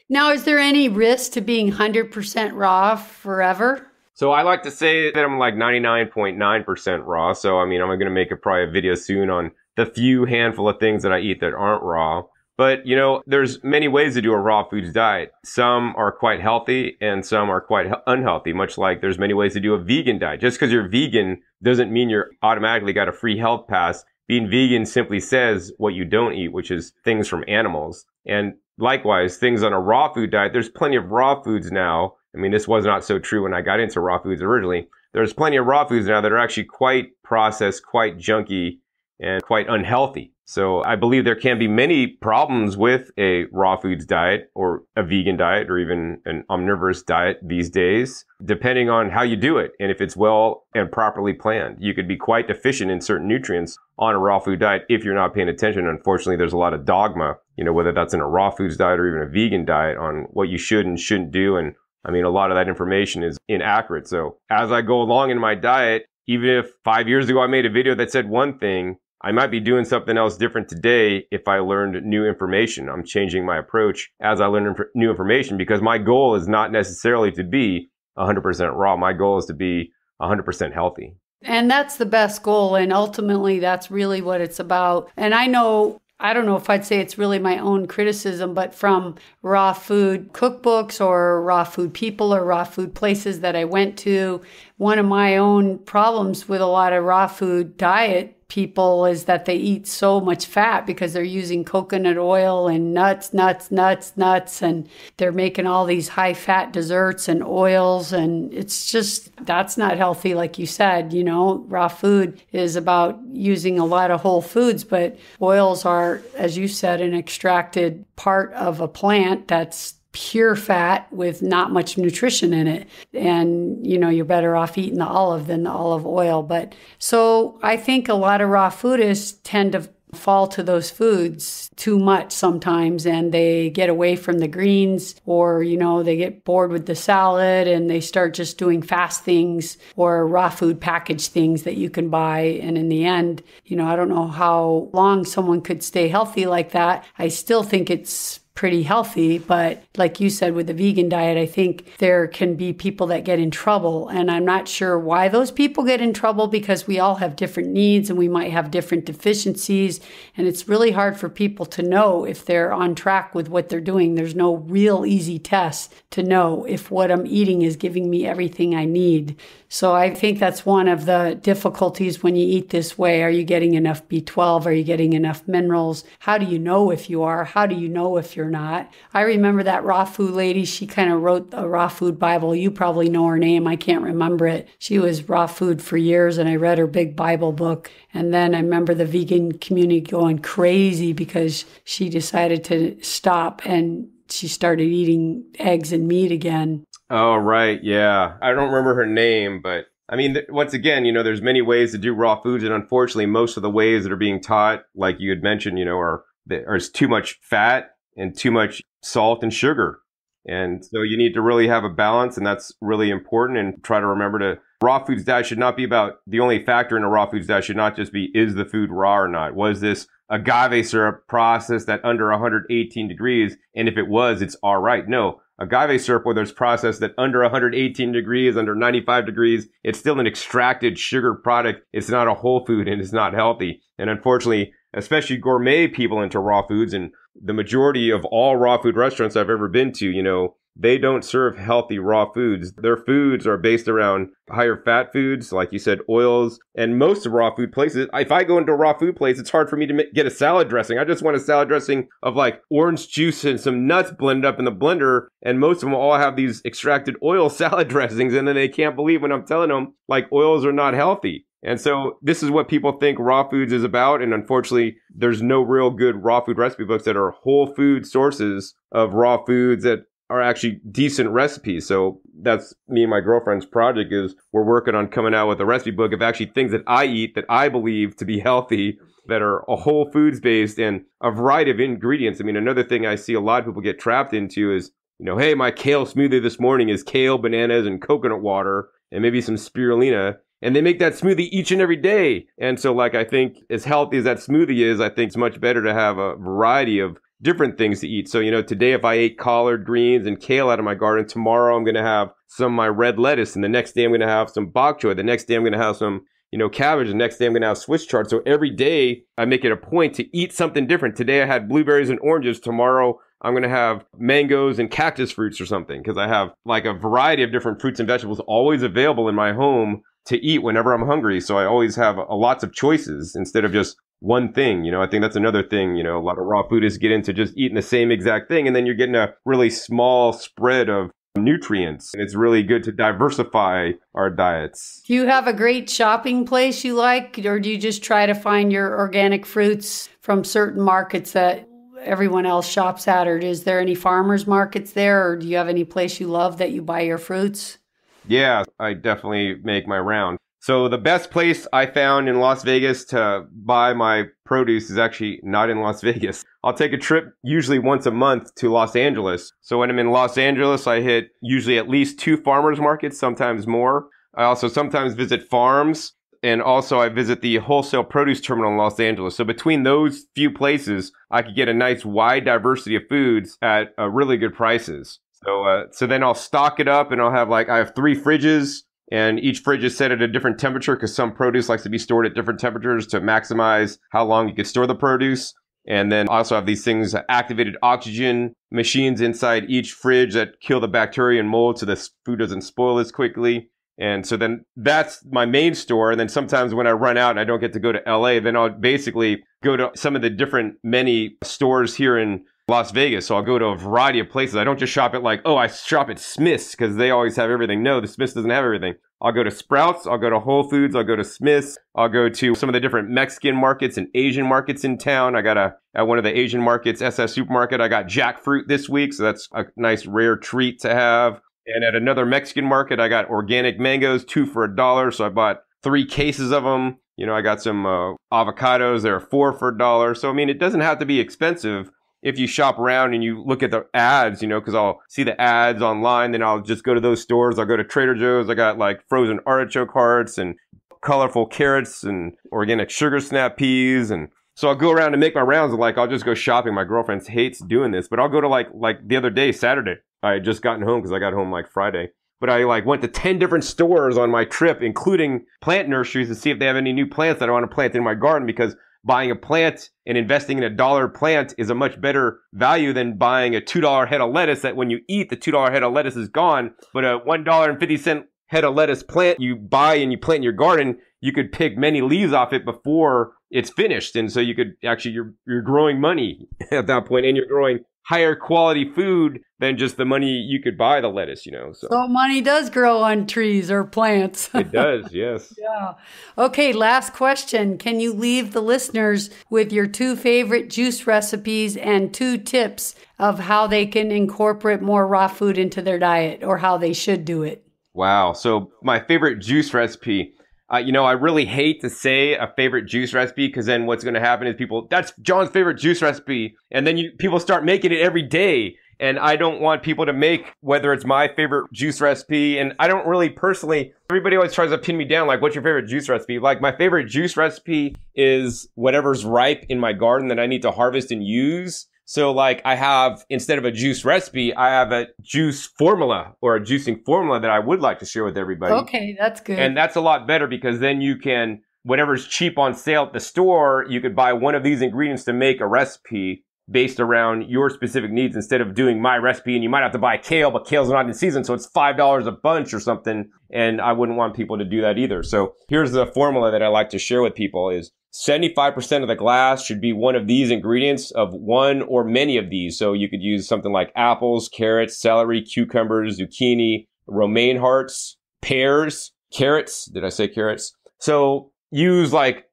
[SPEAKER 3] Now, is there any risk to being 100% raw forever?
[SPEAKER 1] So I like to say that I'm like 99.9% raw. So, I mean, I'm going to make probably a video soon on the few handful of things that I eat that aren't raw. But, you know, there's many ways to do a raw foods diet. Some are quite healthy and some are quite unhealthy, much like there's many ways to do a vegan diet. Just because you're vegan doesn't mean you're automatically got a free health pass. Being vegan simply says what you don't eat, which is things from animals. And likewise, things on a raw food diet, there's plenty of raw foods now. I mean, this was not so true when I got into raw foods originally. There's plenty of raw foods now that are actually quite processed, quite junky, and quite unhealthy. So I believe there can be many problems with a raw foods diet or a vegan diet or even an omnivorous diet these days, depending on how you do it. And if it's well and properly planned, you could be quite deficient in certain nutrients on a raw food diet if you're not paying attention. Unfortunately, there's a lot of dogma, you know, whether that's in a raw foods diet or even a vegan diet, on what you should and shouldn't do. And I mean, a lot of that information is inaccurate. So as I go along in my diet, even if 5 years ago I made a video that said one thing, I might be doing something else different today if I learned new information. I'm changing my approach as I learn new information, because my goal is not necessarily to be 100% raw. My goal is to be 100% healthy.
[SPEAKER 3] And that's the best goal. And ultimately, that's really what it's about. And I don't know if I'd say it's really my own criticism, but from raw food cookbooks or raw food people or raw food places that I went to, one of my own problems with a lot of raw food diet people is that they eat so much fat because they're using coconut oil and nuts, and they're making all these high fat desserts and oils. And it's just, that's not healthy. Like you said, you know, raw food is about using a lot of whole foods, but oils are, as you said, an extracted part of a plant that's pure fat with not much nutrition in it. And, you know, you're better off eating the olive than the olive oil. But so I think a lot of raw foodists tend to fall to those foods too much sometimes, and they get away from the greens, or, you know, they get bored with the salad and they start just doing fast things or raw food packaged things that you can buy. And in the end, you know, I don't know how long someone could stay healthy like that. I still think it's pretty healthy, but like you said, with the vegan diet, I think there can be people that get in trouble, and I'm not sure why those people get in trouble, because we all have different needs and we might have different deficiencies, and it's really hard for people to know if they're on track with what they're doing. There's no real easy test to know if what I'm eating is giving me everything I need. So I think that's one of the difficulties when you eat this way. Are you getting enough B12? Are you getting enough minerals? How do you know if you are? How do you know if you're not? I remember that raw food lady, she kind of wrote a raw food Bible. You probably know her name. I can't remember it. She was raw food for years, and I read her big Bible book. And then I remember the vegan community going crazy because she decided to stop and she started eating eggs and meat again.
[SPEAKER 1] Oh, right. Yeah. I don't remember her name, but I mean, once again, you know, there's many ways to do raw foods. And unfortunately, most of the ways that are being taught, like you had mentioned, you know, there's too much fat and too much salt and sugar. And so you need to really have a balance, and that's really important. And try to remember to raw foods diet should not be about, the only factor in a raw foods diet should not just be, is the food raw or not? Was this agave syrup processed at under 118 degrees? And if it was, it's all right. No, agave syrup, whether it's processed at under 118 degrees, under 95 degrees, it's still an extracted sugar product. It's not a whole food, and it's not healthy. And unfortunately, especially gourmet people into raw foods, and the majority of all raw food restaurants I've ever been to, you know, they don't serve healthy raw foods. Their foods are based around higher fat foods, like you said, oils. And most of raw food places, if I go into a raw food place, it's hard for me to get a salad dressing. I just want a salad dressing of like orange juice and some nuts blended up in the blender. And most of them all have these extracted oil salad dressings. And then they can't believe when I'm telling them like oils are not healthy. And so this is what people think raw foods is about. And unfortunately, there's no real good raw food recipe books that are whole food sources of raw foods that are actually decent recipes. So that's me and my girlfriend's project is we're working on coming out with a recipe book of actually things that I eat that I believe to be healthy, that are a whole foods based and a variety of ingredients. I mean, another thing I see a lot of people get trapped into is, hey, my kale smoothie this morning is kale, bananas, and coconut water, and maybe some spirulina. And they make that smoothie each and every day. And so I think as healthy as that smoothie is, I think it's much better to have a variety of different things to eat. So, today if I ate collard greens and kale out of my garden, tomorrow I'm going to have some of my red lettuce. And the next day I'm going to have some bok choy. The next day I'm going to have some, cabbage. The next day I'm going to have Swiss chard. So every day I make it a point to eat something different. Today I had blueberries and oranges. Tomorrow I'm going to have mangoes and cactus fruits or something, because I have a variety of different fruits and vegetables always available in my home to eat whenever I'm hungry. So I always have lots of choices instead of just one thing. I think that's another thing, a lot of raw foodists get into just eating the same exact thing. And then you're getting a really small spread of nutrients. And it's really good to diversify our diets.
[SPEAKER 3] Do you have a great shopping place you like, or do you just try to find your organic fruits from certain markets that everyone else shops at? Or is there any farmers markets there, or do you have any place you love that you buy your fruits?
[SPEAKER 1] Yeah, I definitely make my round. So the best place I found in Las Vegas to buy my produce is actually not in Las Vegas. I'll take a trip usually once a month to Los Angeles. So when I'm in Los Angeles, I hit usually at least 2 farmers markets, sometimes more. I also sometimes visit farms, and also I visit the wholesale produce terminal in Los Angeles. So between those few places, I could get a nice wide diversity of foods at really good prices. So then I'll stock it up, and I'll have I have 3 fridges, and each fridge is set at a different temperature because some produce likes to be stored at different temperatures to maximize how long you can store the produce. And then I also have these things, activated oxygen machines inside each fridge that kill the bacteria and mold so the food doesn't spoil as quickly. And so then that's my main store. And then sometimes when I run out and I don't get to go to LA, then I'll basically go to some of the many stores here in Las Vegas. So I'll go to a variety of places. I don't just shop at I shop at Smith's because they always have everything. No, the Smith's doesn't have everything. I'll go to Sprouts. I'll go to Whole Foods. I'll go to Smith's. I'll go to some of the different Mexican markets and Asian markets in town. I got at one of the Asian markets, SS Supermarket, I got jackfruit this week. So that's a nice rare treat to have. And at another Mexican market, I got organic mangoes, 2 for $1. So I bought 3 cases of them. I got some avocados. They're 4 for $1. So, it doesn't have to be expensive if you shop around and you look at the ads, because I'll see the ads online, then I'll just go to those stores. I'll go to Trader Joe's. I got frozen artichoke hearts and colorful carrots and organic sugar snap peas. And so I'll go around and make my rounds. I'll just go shopping. My girlfriend hates doing this, but I'll go to like the other day, Saturday. I had just gotten home because I got home Friday. But I went to 10 different stores on my trip, including plant nurseries, to see if they have any new plants that I want to plant in my garden, because buying a plant and investing in a $1 plant is a much better value than buying a $2 head of lettuce that when you eat, the $2 head of lettuce is gone. But a $1.50 head of lettuce plant you buy and you plant in your garden, you could pick many leaves off it before it's finished. And so you could actually, you're growing money at that point, and you're growing higher quality food than just the money you could buy the lettuce,
[SPEAKER 3] So money does grow on trees or plants.
[SPEAKER 1] It does, yes.
[SPEAKER 3] Yeah. Okay, last question. Can you leave the listeners with your 2 favorite juice recipes and 2 tips of how they can incorporate more raw food into their diet, or how they should do it?
[SPEAKER 1] Wow. So my favorite juice recipe, I really hate to say a favorite juice recipe, because then what's going to happen is that's John's favorite juice recipe. And then people start making it every day. And I don't want people to make whether it's my favorite juice recipe. And I don't really personally, everybody always tries to pin me down. What's your favorite juice recipe? My favorite juice recipe is whatever's ripe in my garden that I need to harvest and use. So I have, instead of a juice recipe, I have a juice formula, or a juicing formula that I would like to share with everybody.
[SPEAKER 3] Okay, that's good.
[SPEAKER 1] And that's a lot better, because then you can, whatever's cheap on sale at the store, you could buy one of these ingredients to make a recipe based around your specific needs, instead of doing my recipe. And you might have to buy kale, but kale's not in season, so it's $5 a bunch or something. And I wouldn't want people to do that either. So here's the formula that I like to share with people is 75% of the glass should be one of these ingredients, of one or many of these. So you could use something like apples, carrots, celery, cucumbers, zucchini, romaine hearts, pears, carrots. Did I say carrots? So use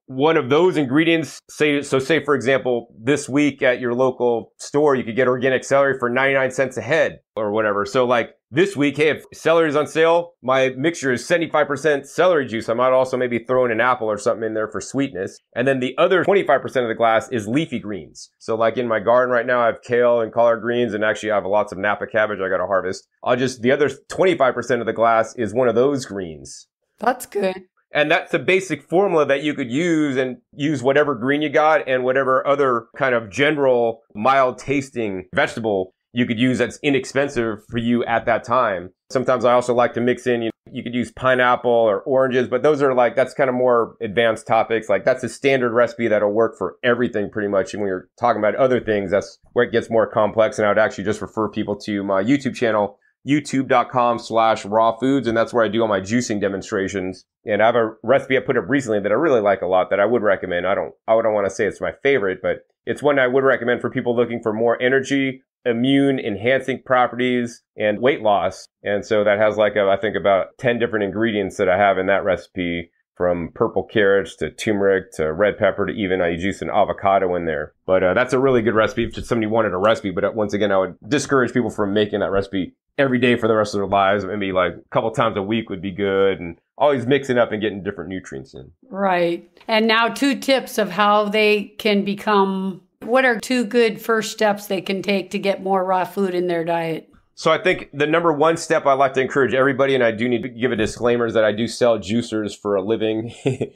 [SPEAKER 1] one of those ingredients, say for example, this week at your local store, you could get organic celery for 99 cents a head or whatever. So like this week, hey, if celery is on sale, my mixture is 75% celery juice. I might also maybe throw in an apple or something in there for sweetness. And then the other 25% of the glass is leafy greens. So like in my garden right now, I have kale and collard greens, and actually I have lots of Napa cabbage I got to harvest. The other 25% of the glass is one of those greens.
[SPEAKER 3] That's good.
[SPEAKER 1] And that's the basic formula that you could use, and use whatever green you got and whatever other kind of general mild tasting vegetable you could use that's inexpensive for you at that time. Sometimes I also like to mix in, you could use pineapple or oranges, but those are like, that's kind of more advanced topics. Like that's a standard recipe that'll work for everything pretty much. And when you're talking about other things, that's where it gets more complex. And I would actually just refer people to my YouTube channel, youtube.com/raw foods. And that's where I do all my juicing demonstrations. And I have a recipe I put up recently that I really like a lot that I would recommend. I don't want to say it's my favorite, but it's one I would recommend for people looking for more energy, immune enhancing properties, and weight loss. And so that has I think about 10 different ingredients that I have in that recipe, from purple carrots to turmeric to red pepper to even I juice an avocado in there. But that's a really good recipe if somebody wanted a recipe. But once again, I would discourage people from making that recipe every day for the rest of their lives. Maybe like a couple times a week would be good, and always mixing up and getting different nutrients in.
[SPEAKER 3] Right. And now 2 tips of how they can become, what are 2 good first steps they can take to get more raw food in their diet?
[SPEAKER 1] So I think the number one step I like to encourage everybody, and I do need to give a disclaimer, is that I do sell juicers for a living,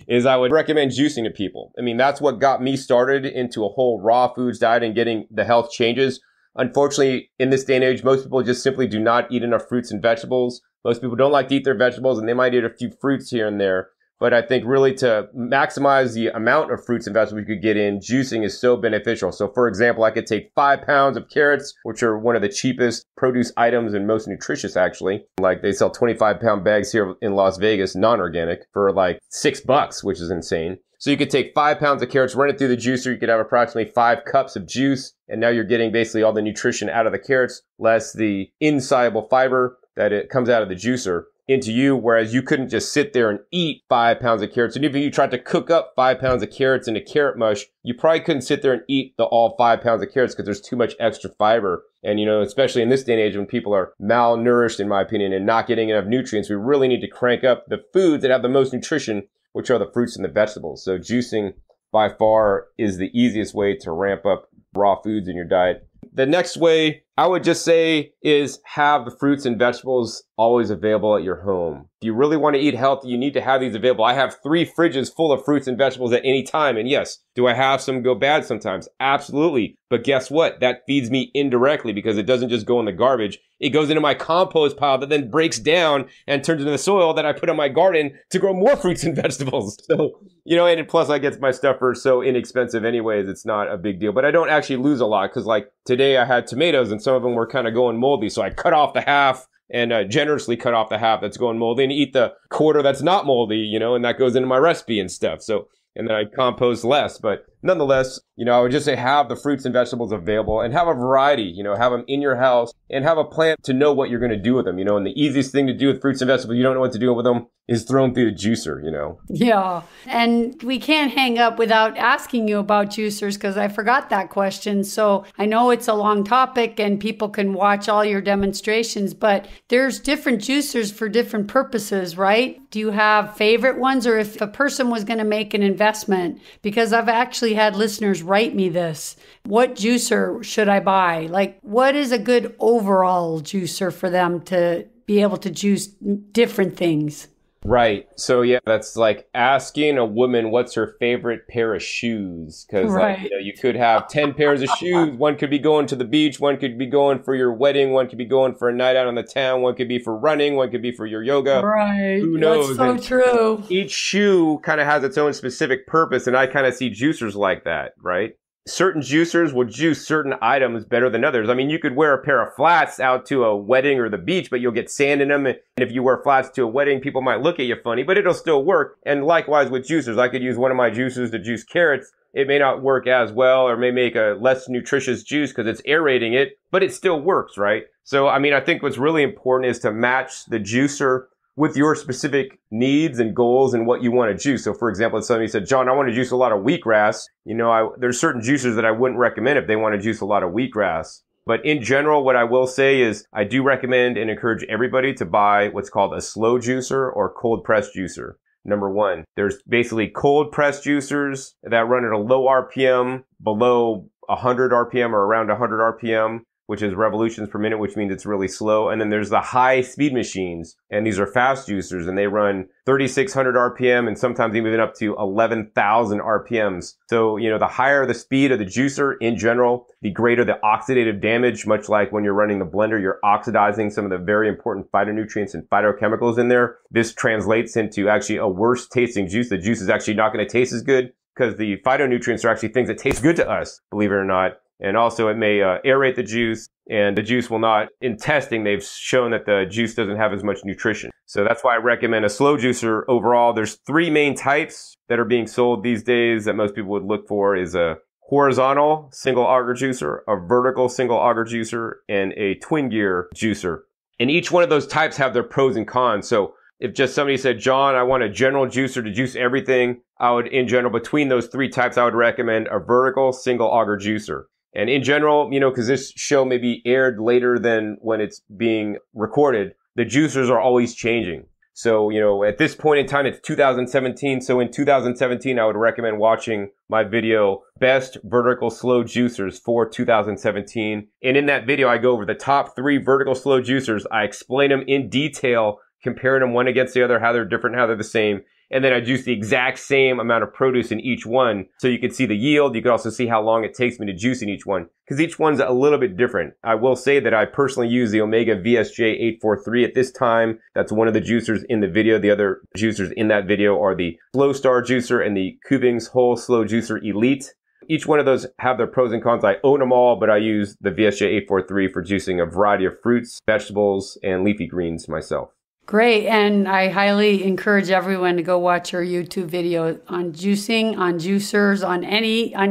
[SPEAKER 1] is I would recommend juicing to people. I mean, that's what got me started into a whole raw foods diet and getting the health changes. Unfortunately, in this day and age, most people just simply do not eat enough fruits and vegetables. Most people don't like to eat their vegetables, and they might eat a few fruits here and there. But I think really to maximize the amount of fruits and vegetables you could get in, juicing is so beneficial. So for example, I could take 5 pounds of carrots, which are one of the cheapest produce items and most nutritious actually. Like they sell 25-pound bags here in Las Vegas, non-organic, for like $6, which is insane. So you could take 5 pounds of carrots, run it through the juicer. You could have approximately 5 cups of juice. And now you're getting basically all the nutrition out of the carrots, less the insoluble fiber that it comes out of the juicer into you, whereas you couldn't just sit there and eat 5 pounds of carrots. And if you tried to cook up 5 pounds of carrots into carrot mush, you probably couldn't sit there and eat all 5 pounds of carrots because there's too much extra fiber. And, especially in this day and age when people are malnourished, in my opinion, and not getting enough nutrients, we really need to crank up the foods that have the most nutrition, which are the fruits and the vegetables. So juicing by far is the easiest way to ramp up raw foods in your diet. The next way I would just say is have the fruits and vegetables always available at your home. If you really want to eat healthy, you need to have these available. I have 3 fridges full of fruits and vegetables at any time. And yes, do I have some go bad sometimes? Absolutely. But guess what? That feeds me indirectly because it doesn't just go in the garbage. It goes into my compost pile that then breaks down and turns into the soil that I put in my garden to grow more fruits and vegetables. So, and plus I get my stuff for so inexpensive anyways, it's not a big deal. But I don't actually lose a lot because like today I had tomatoes and some of them were kind of going moldy. So I cut off the half and generously cut off the half that's going moldy and eat the quarter that's not moldy, and that goes into my recipe and stuff. So, and then I compost less, but nonetheless, I would just say have the fruits and vegetables available and have a variety, have them in your house and have a plan to know what you're going to do with them, and the easiest thing to do with fruits and vegetables, you don't know what to do with them, is throw them through the juicer,
[SPEAKER 3] Yeah. And we can't hang up without asking you about juicers because I forgot that question. So I know it's a long topic and people can watch all your demonstrations, but there's different juicers for different purposes, right? Do you have favorite ones, or if a person was going to make an investment? Because I've actually had listeners write me this. What juicer should I buy? Like, what is a good overall juicer for them to be able to juice different things?
[SPEAKER 1] Right. So yeah, that's like asking a woman what's her favorite pair of shoes. Because
[SPEAKER 3] right.
[SPEAKER 1] You could have 10 pairs of shoes. One could be going to the beach. One could be going for your wedding. One could be going for a night out on the town. One could be for running. One could be for your yoga.
[SPEAKER 3] Right.
[SPEAKER 1] Who knows?
[SPEAKER 3] That's so true.
[SPEAKER 1] Each shoe kind of has its own specific purpose. And I kind of see juicers like that, right? Certain juicers will juice certain items better than others. I mean, you could wear a pair of flats out to a wedding or the beach, but you'll get sand in them. And if you wear flats to a wedding, people might look at you funny, but it'll still work. And likewise with juicers, I could use one of my juicers to juice carrots. It may not work as well or may make a less nutritious juice because it's aerating it, but it still works, right? So, I mean, I think what's really important is to match the juicer with your specific needs and goals and what you want to juice. So for example, if somebody said, John, I want to juice a lot of wheatgrass, there's certain juicers that I wouldn't recommend if they want to juice a lot of wheatgrass. But in general, what I will say is I do recommend and encourage everybody to buy what's called a slow juicer or cold press juicer. Number one, there's basically cold press juicers that run at a low RPM, below 100 RPM or around 100 RPM, which is revolutions per minute, which means it's really slow. And then there's the high speed machines, and these are fast juicers, and they run 3,600 RPM and sometimes even up to 11,000 RPMs. So, the higher the speed of the juicer in general, the greater the oxidative damage, much like when you're running the blender, you're oxidizing some of the very important phytonutrients and phytochemicals in there. This translates into actually a worse tasting juice. The juice is actually not going to taste as good because the phytonutrients are actually things that taste good to us, believe it or not. And also it may aerate the juice, and the juice will not, in testing, they've shown that the juice doesn't have as much nutrition. So that's why I recommend a slow juicer overall. There's three main types that are being sold these days that most people would look for is a horizontal single auger juicer, a vertical single auger juicer, and a twin gear juicer. And each one of those types have their pros and cons. So if just somebody said, John, I want a general juicer to juice everything, I would, in general, between those three types, I would recommend a vertical single auger juicer. And in general, because this show may be aired later than when it's being recorded, the juicers are always changing. So, at this point in time, it's 2017. So in 2017, I would recommend watching my video, Best Vertical Slow Juicers for 2017. And in that video, I go over the top 3 vertical slow juicers. I explain them in detail, comparing them one against the other, how they're different, how they're the same. And then I juice the exact same amount of produce in each one. So you can see the yield. You can also see how long it takes me to juice in each one, because each one's a little bit different. I will say that I personally use the Omega VSJ 843 at this time. That's one of the juicers in the video. The other juicers in that video are the Slow Star juicer and the Kuvings Whole Slow Juicer Elite. Each one of those have their pros and cons. I own them all, but I use the VSJ 843 for juicing a variety of fruits, vegetables, and leafy greens myself.
[SPEAKER 3] Great. And I highly encourage everyone to go watch your YouTube video on juicing, on juicers, on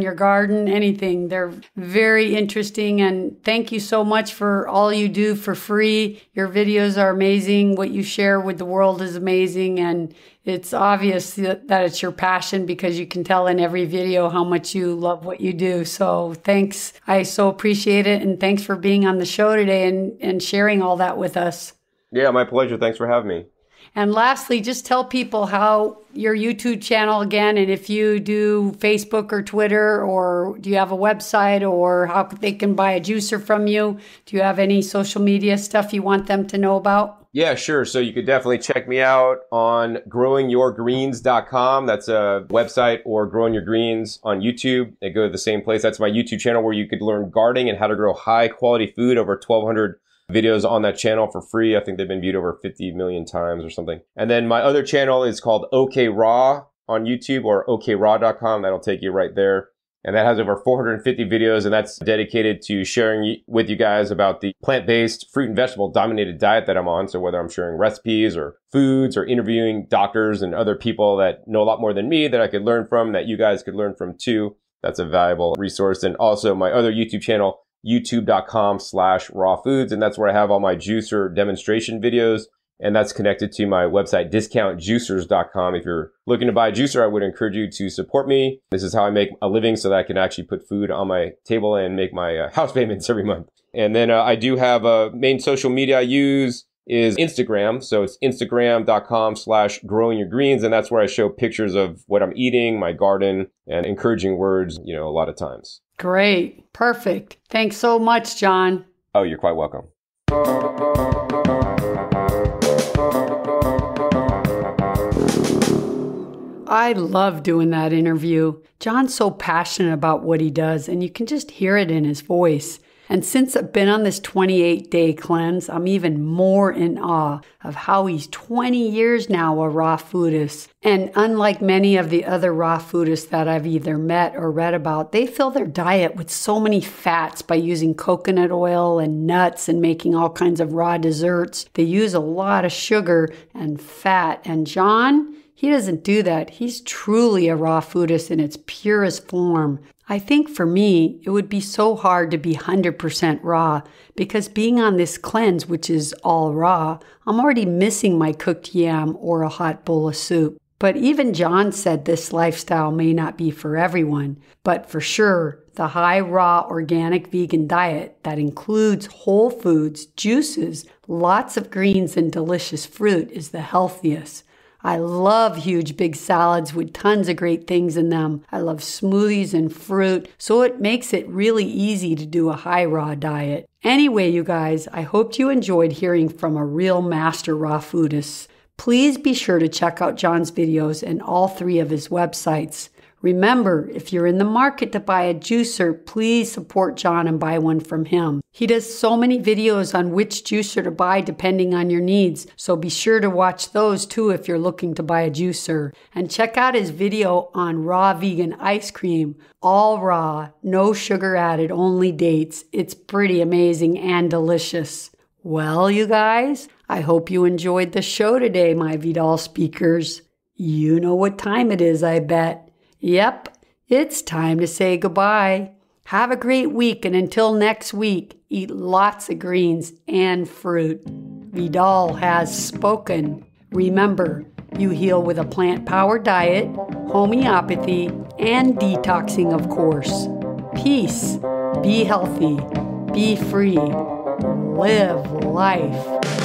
[SPEAKER 3] your garden, anything. They're very interesting. And thank you so much for all you do for free. Your videos are amazing. What you share with the world is amazing. And it's obvious that it's your passion, because you can tell in every video how much you love what you do. So thanks. I so appreciate it. And thanks for being on the show today and sharing all that with us.
[SPEAKER 1] Yeah, my pleasure. Thanks for having me.
[SPEAKER 3] And lastly, just tell people how your YouTube channel again, and if you do Facebook or Twitter, or do you have a website, or how they can buy a juicer from you? Do you have any social media stuff you want them to know about?
[SPEAKER 1] Yeah, sure. So you could definitely check me out on growingyourgreens.com. That's a website, or Growing Your Greens on YouTube. They go to the same place. That's my YouTube channel where you could learn gardening and how to grow high quality food. Over 1,200 videos on that channel for free. I think they've been viewed over 50 million times or something. And then my other channel is called OK Raw on YouTube, orokraw.com. That'll take you right there. And that has over 450 videos, and that's dedicated to sharing with you guys about the plant-based, fruit and vegetable dominated diet that I'm on. So whether I'm sharing recipes or foods, or interviewing doctors and other people that know a lot more than me that I could learn from, that you guys could learn from too, that's a valuable resource. And also my other YouTube channel, youtube.com/rawfoods. And that's where I have all my juicer demonstration videos. And that's connected to my website, discountjuicers.com. If you're looking to buy a juicer, I would encourage you to support me. This is how I make a living, so that I can actually put food on my table and make my house payments every month. And then I do have a main social media I use is Instagram. So it's instagram.com/growingyourgreens. And that's where I show pictures of what I'm eating, my garden, and encouraging words, a lot of times.
[SPEAKER 3] Great. Perfect. Thanks so much, John.
[SPEAKER 1] Oh, you're quite welcome.
[SPEAKER 3] I love doing that interview. John's so passionate about what he does, and you can just hear it in his voice. And since I've been on this 28-day cleanse, I'm even more in awe of how he's 20 years now a raw foodist. And unlike many of the other raw foodists that I've either met or read about, they fill their diet with so many fats by using coconut oil and nuts and making all kinds of raw desserts. They use a lot of sugar and fat. And John, he doesn't do that. He's truly a raw foodist in its purest form. I think for me, it would be so hard to be 100% raw because being on this cleanse, which is all raw, I'm already missing my cooked yam or a hot bowl of soup. But even John said this lifestyle may not be for everyone, but for sure, the high raw organic vegan diet that includes whole foods, juices, lots of greens, and delicious fruit is the healthiest. I love huge big salads with tons of great things in them. I love smoothies and fruit, so it makes it really easy to do a high raw diet. Anyway, you guys, I hoped you enjoyed hearing from a real master raw foodist. Please be sure to check out John's videos and all 3 of his websites. Remember, if you're in the market to buy a juicer, please support John and buy one from him. He does so many videos on which juicer to buy depending on your needs, so be sure to watch those too if you're looking to buy a juicer. And check out his video on raw vegan ice cream. All raw, no sugar added, only dates. It's pretty amazing and delicious. Well, you guys, I hope you enjoyed the show today, my Vidal speakers. You know what time it is, I bet. Yep, it's time to say goodbye. Have a great week, and until next week, eat lots of greens and fruit. Vidal has spoken. Remember, you heal with a plant-powered diet, homeopathy, and detoxing, of course. Peace. Be healthy. Be free. Live life.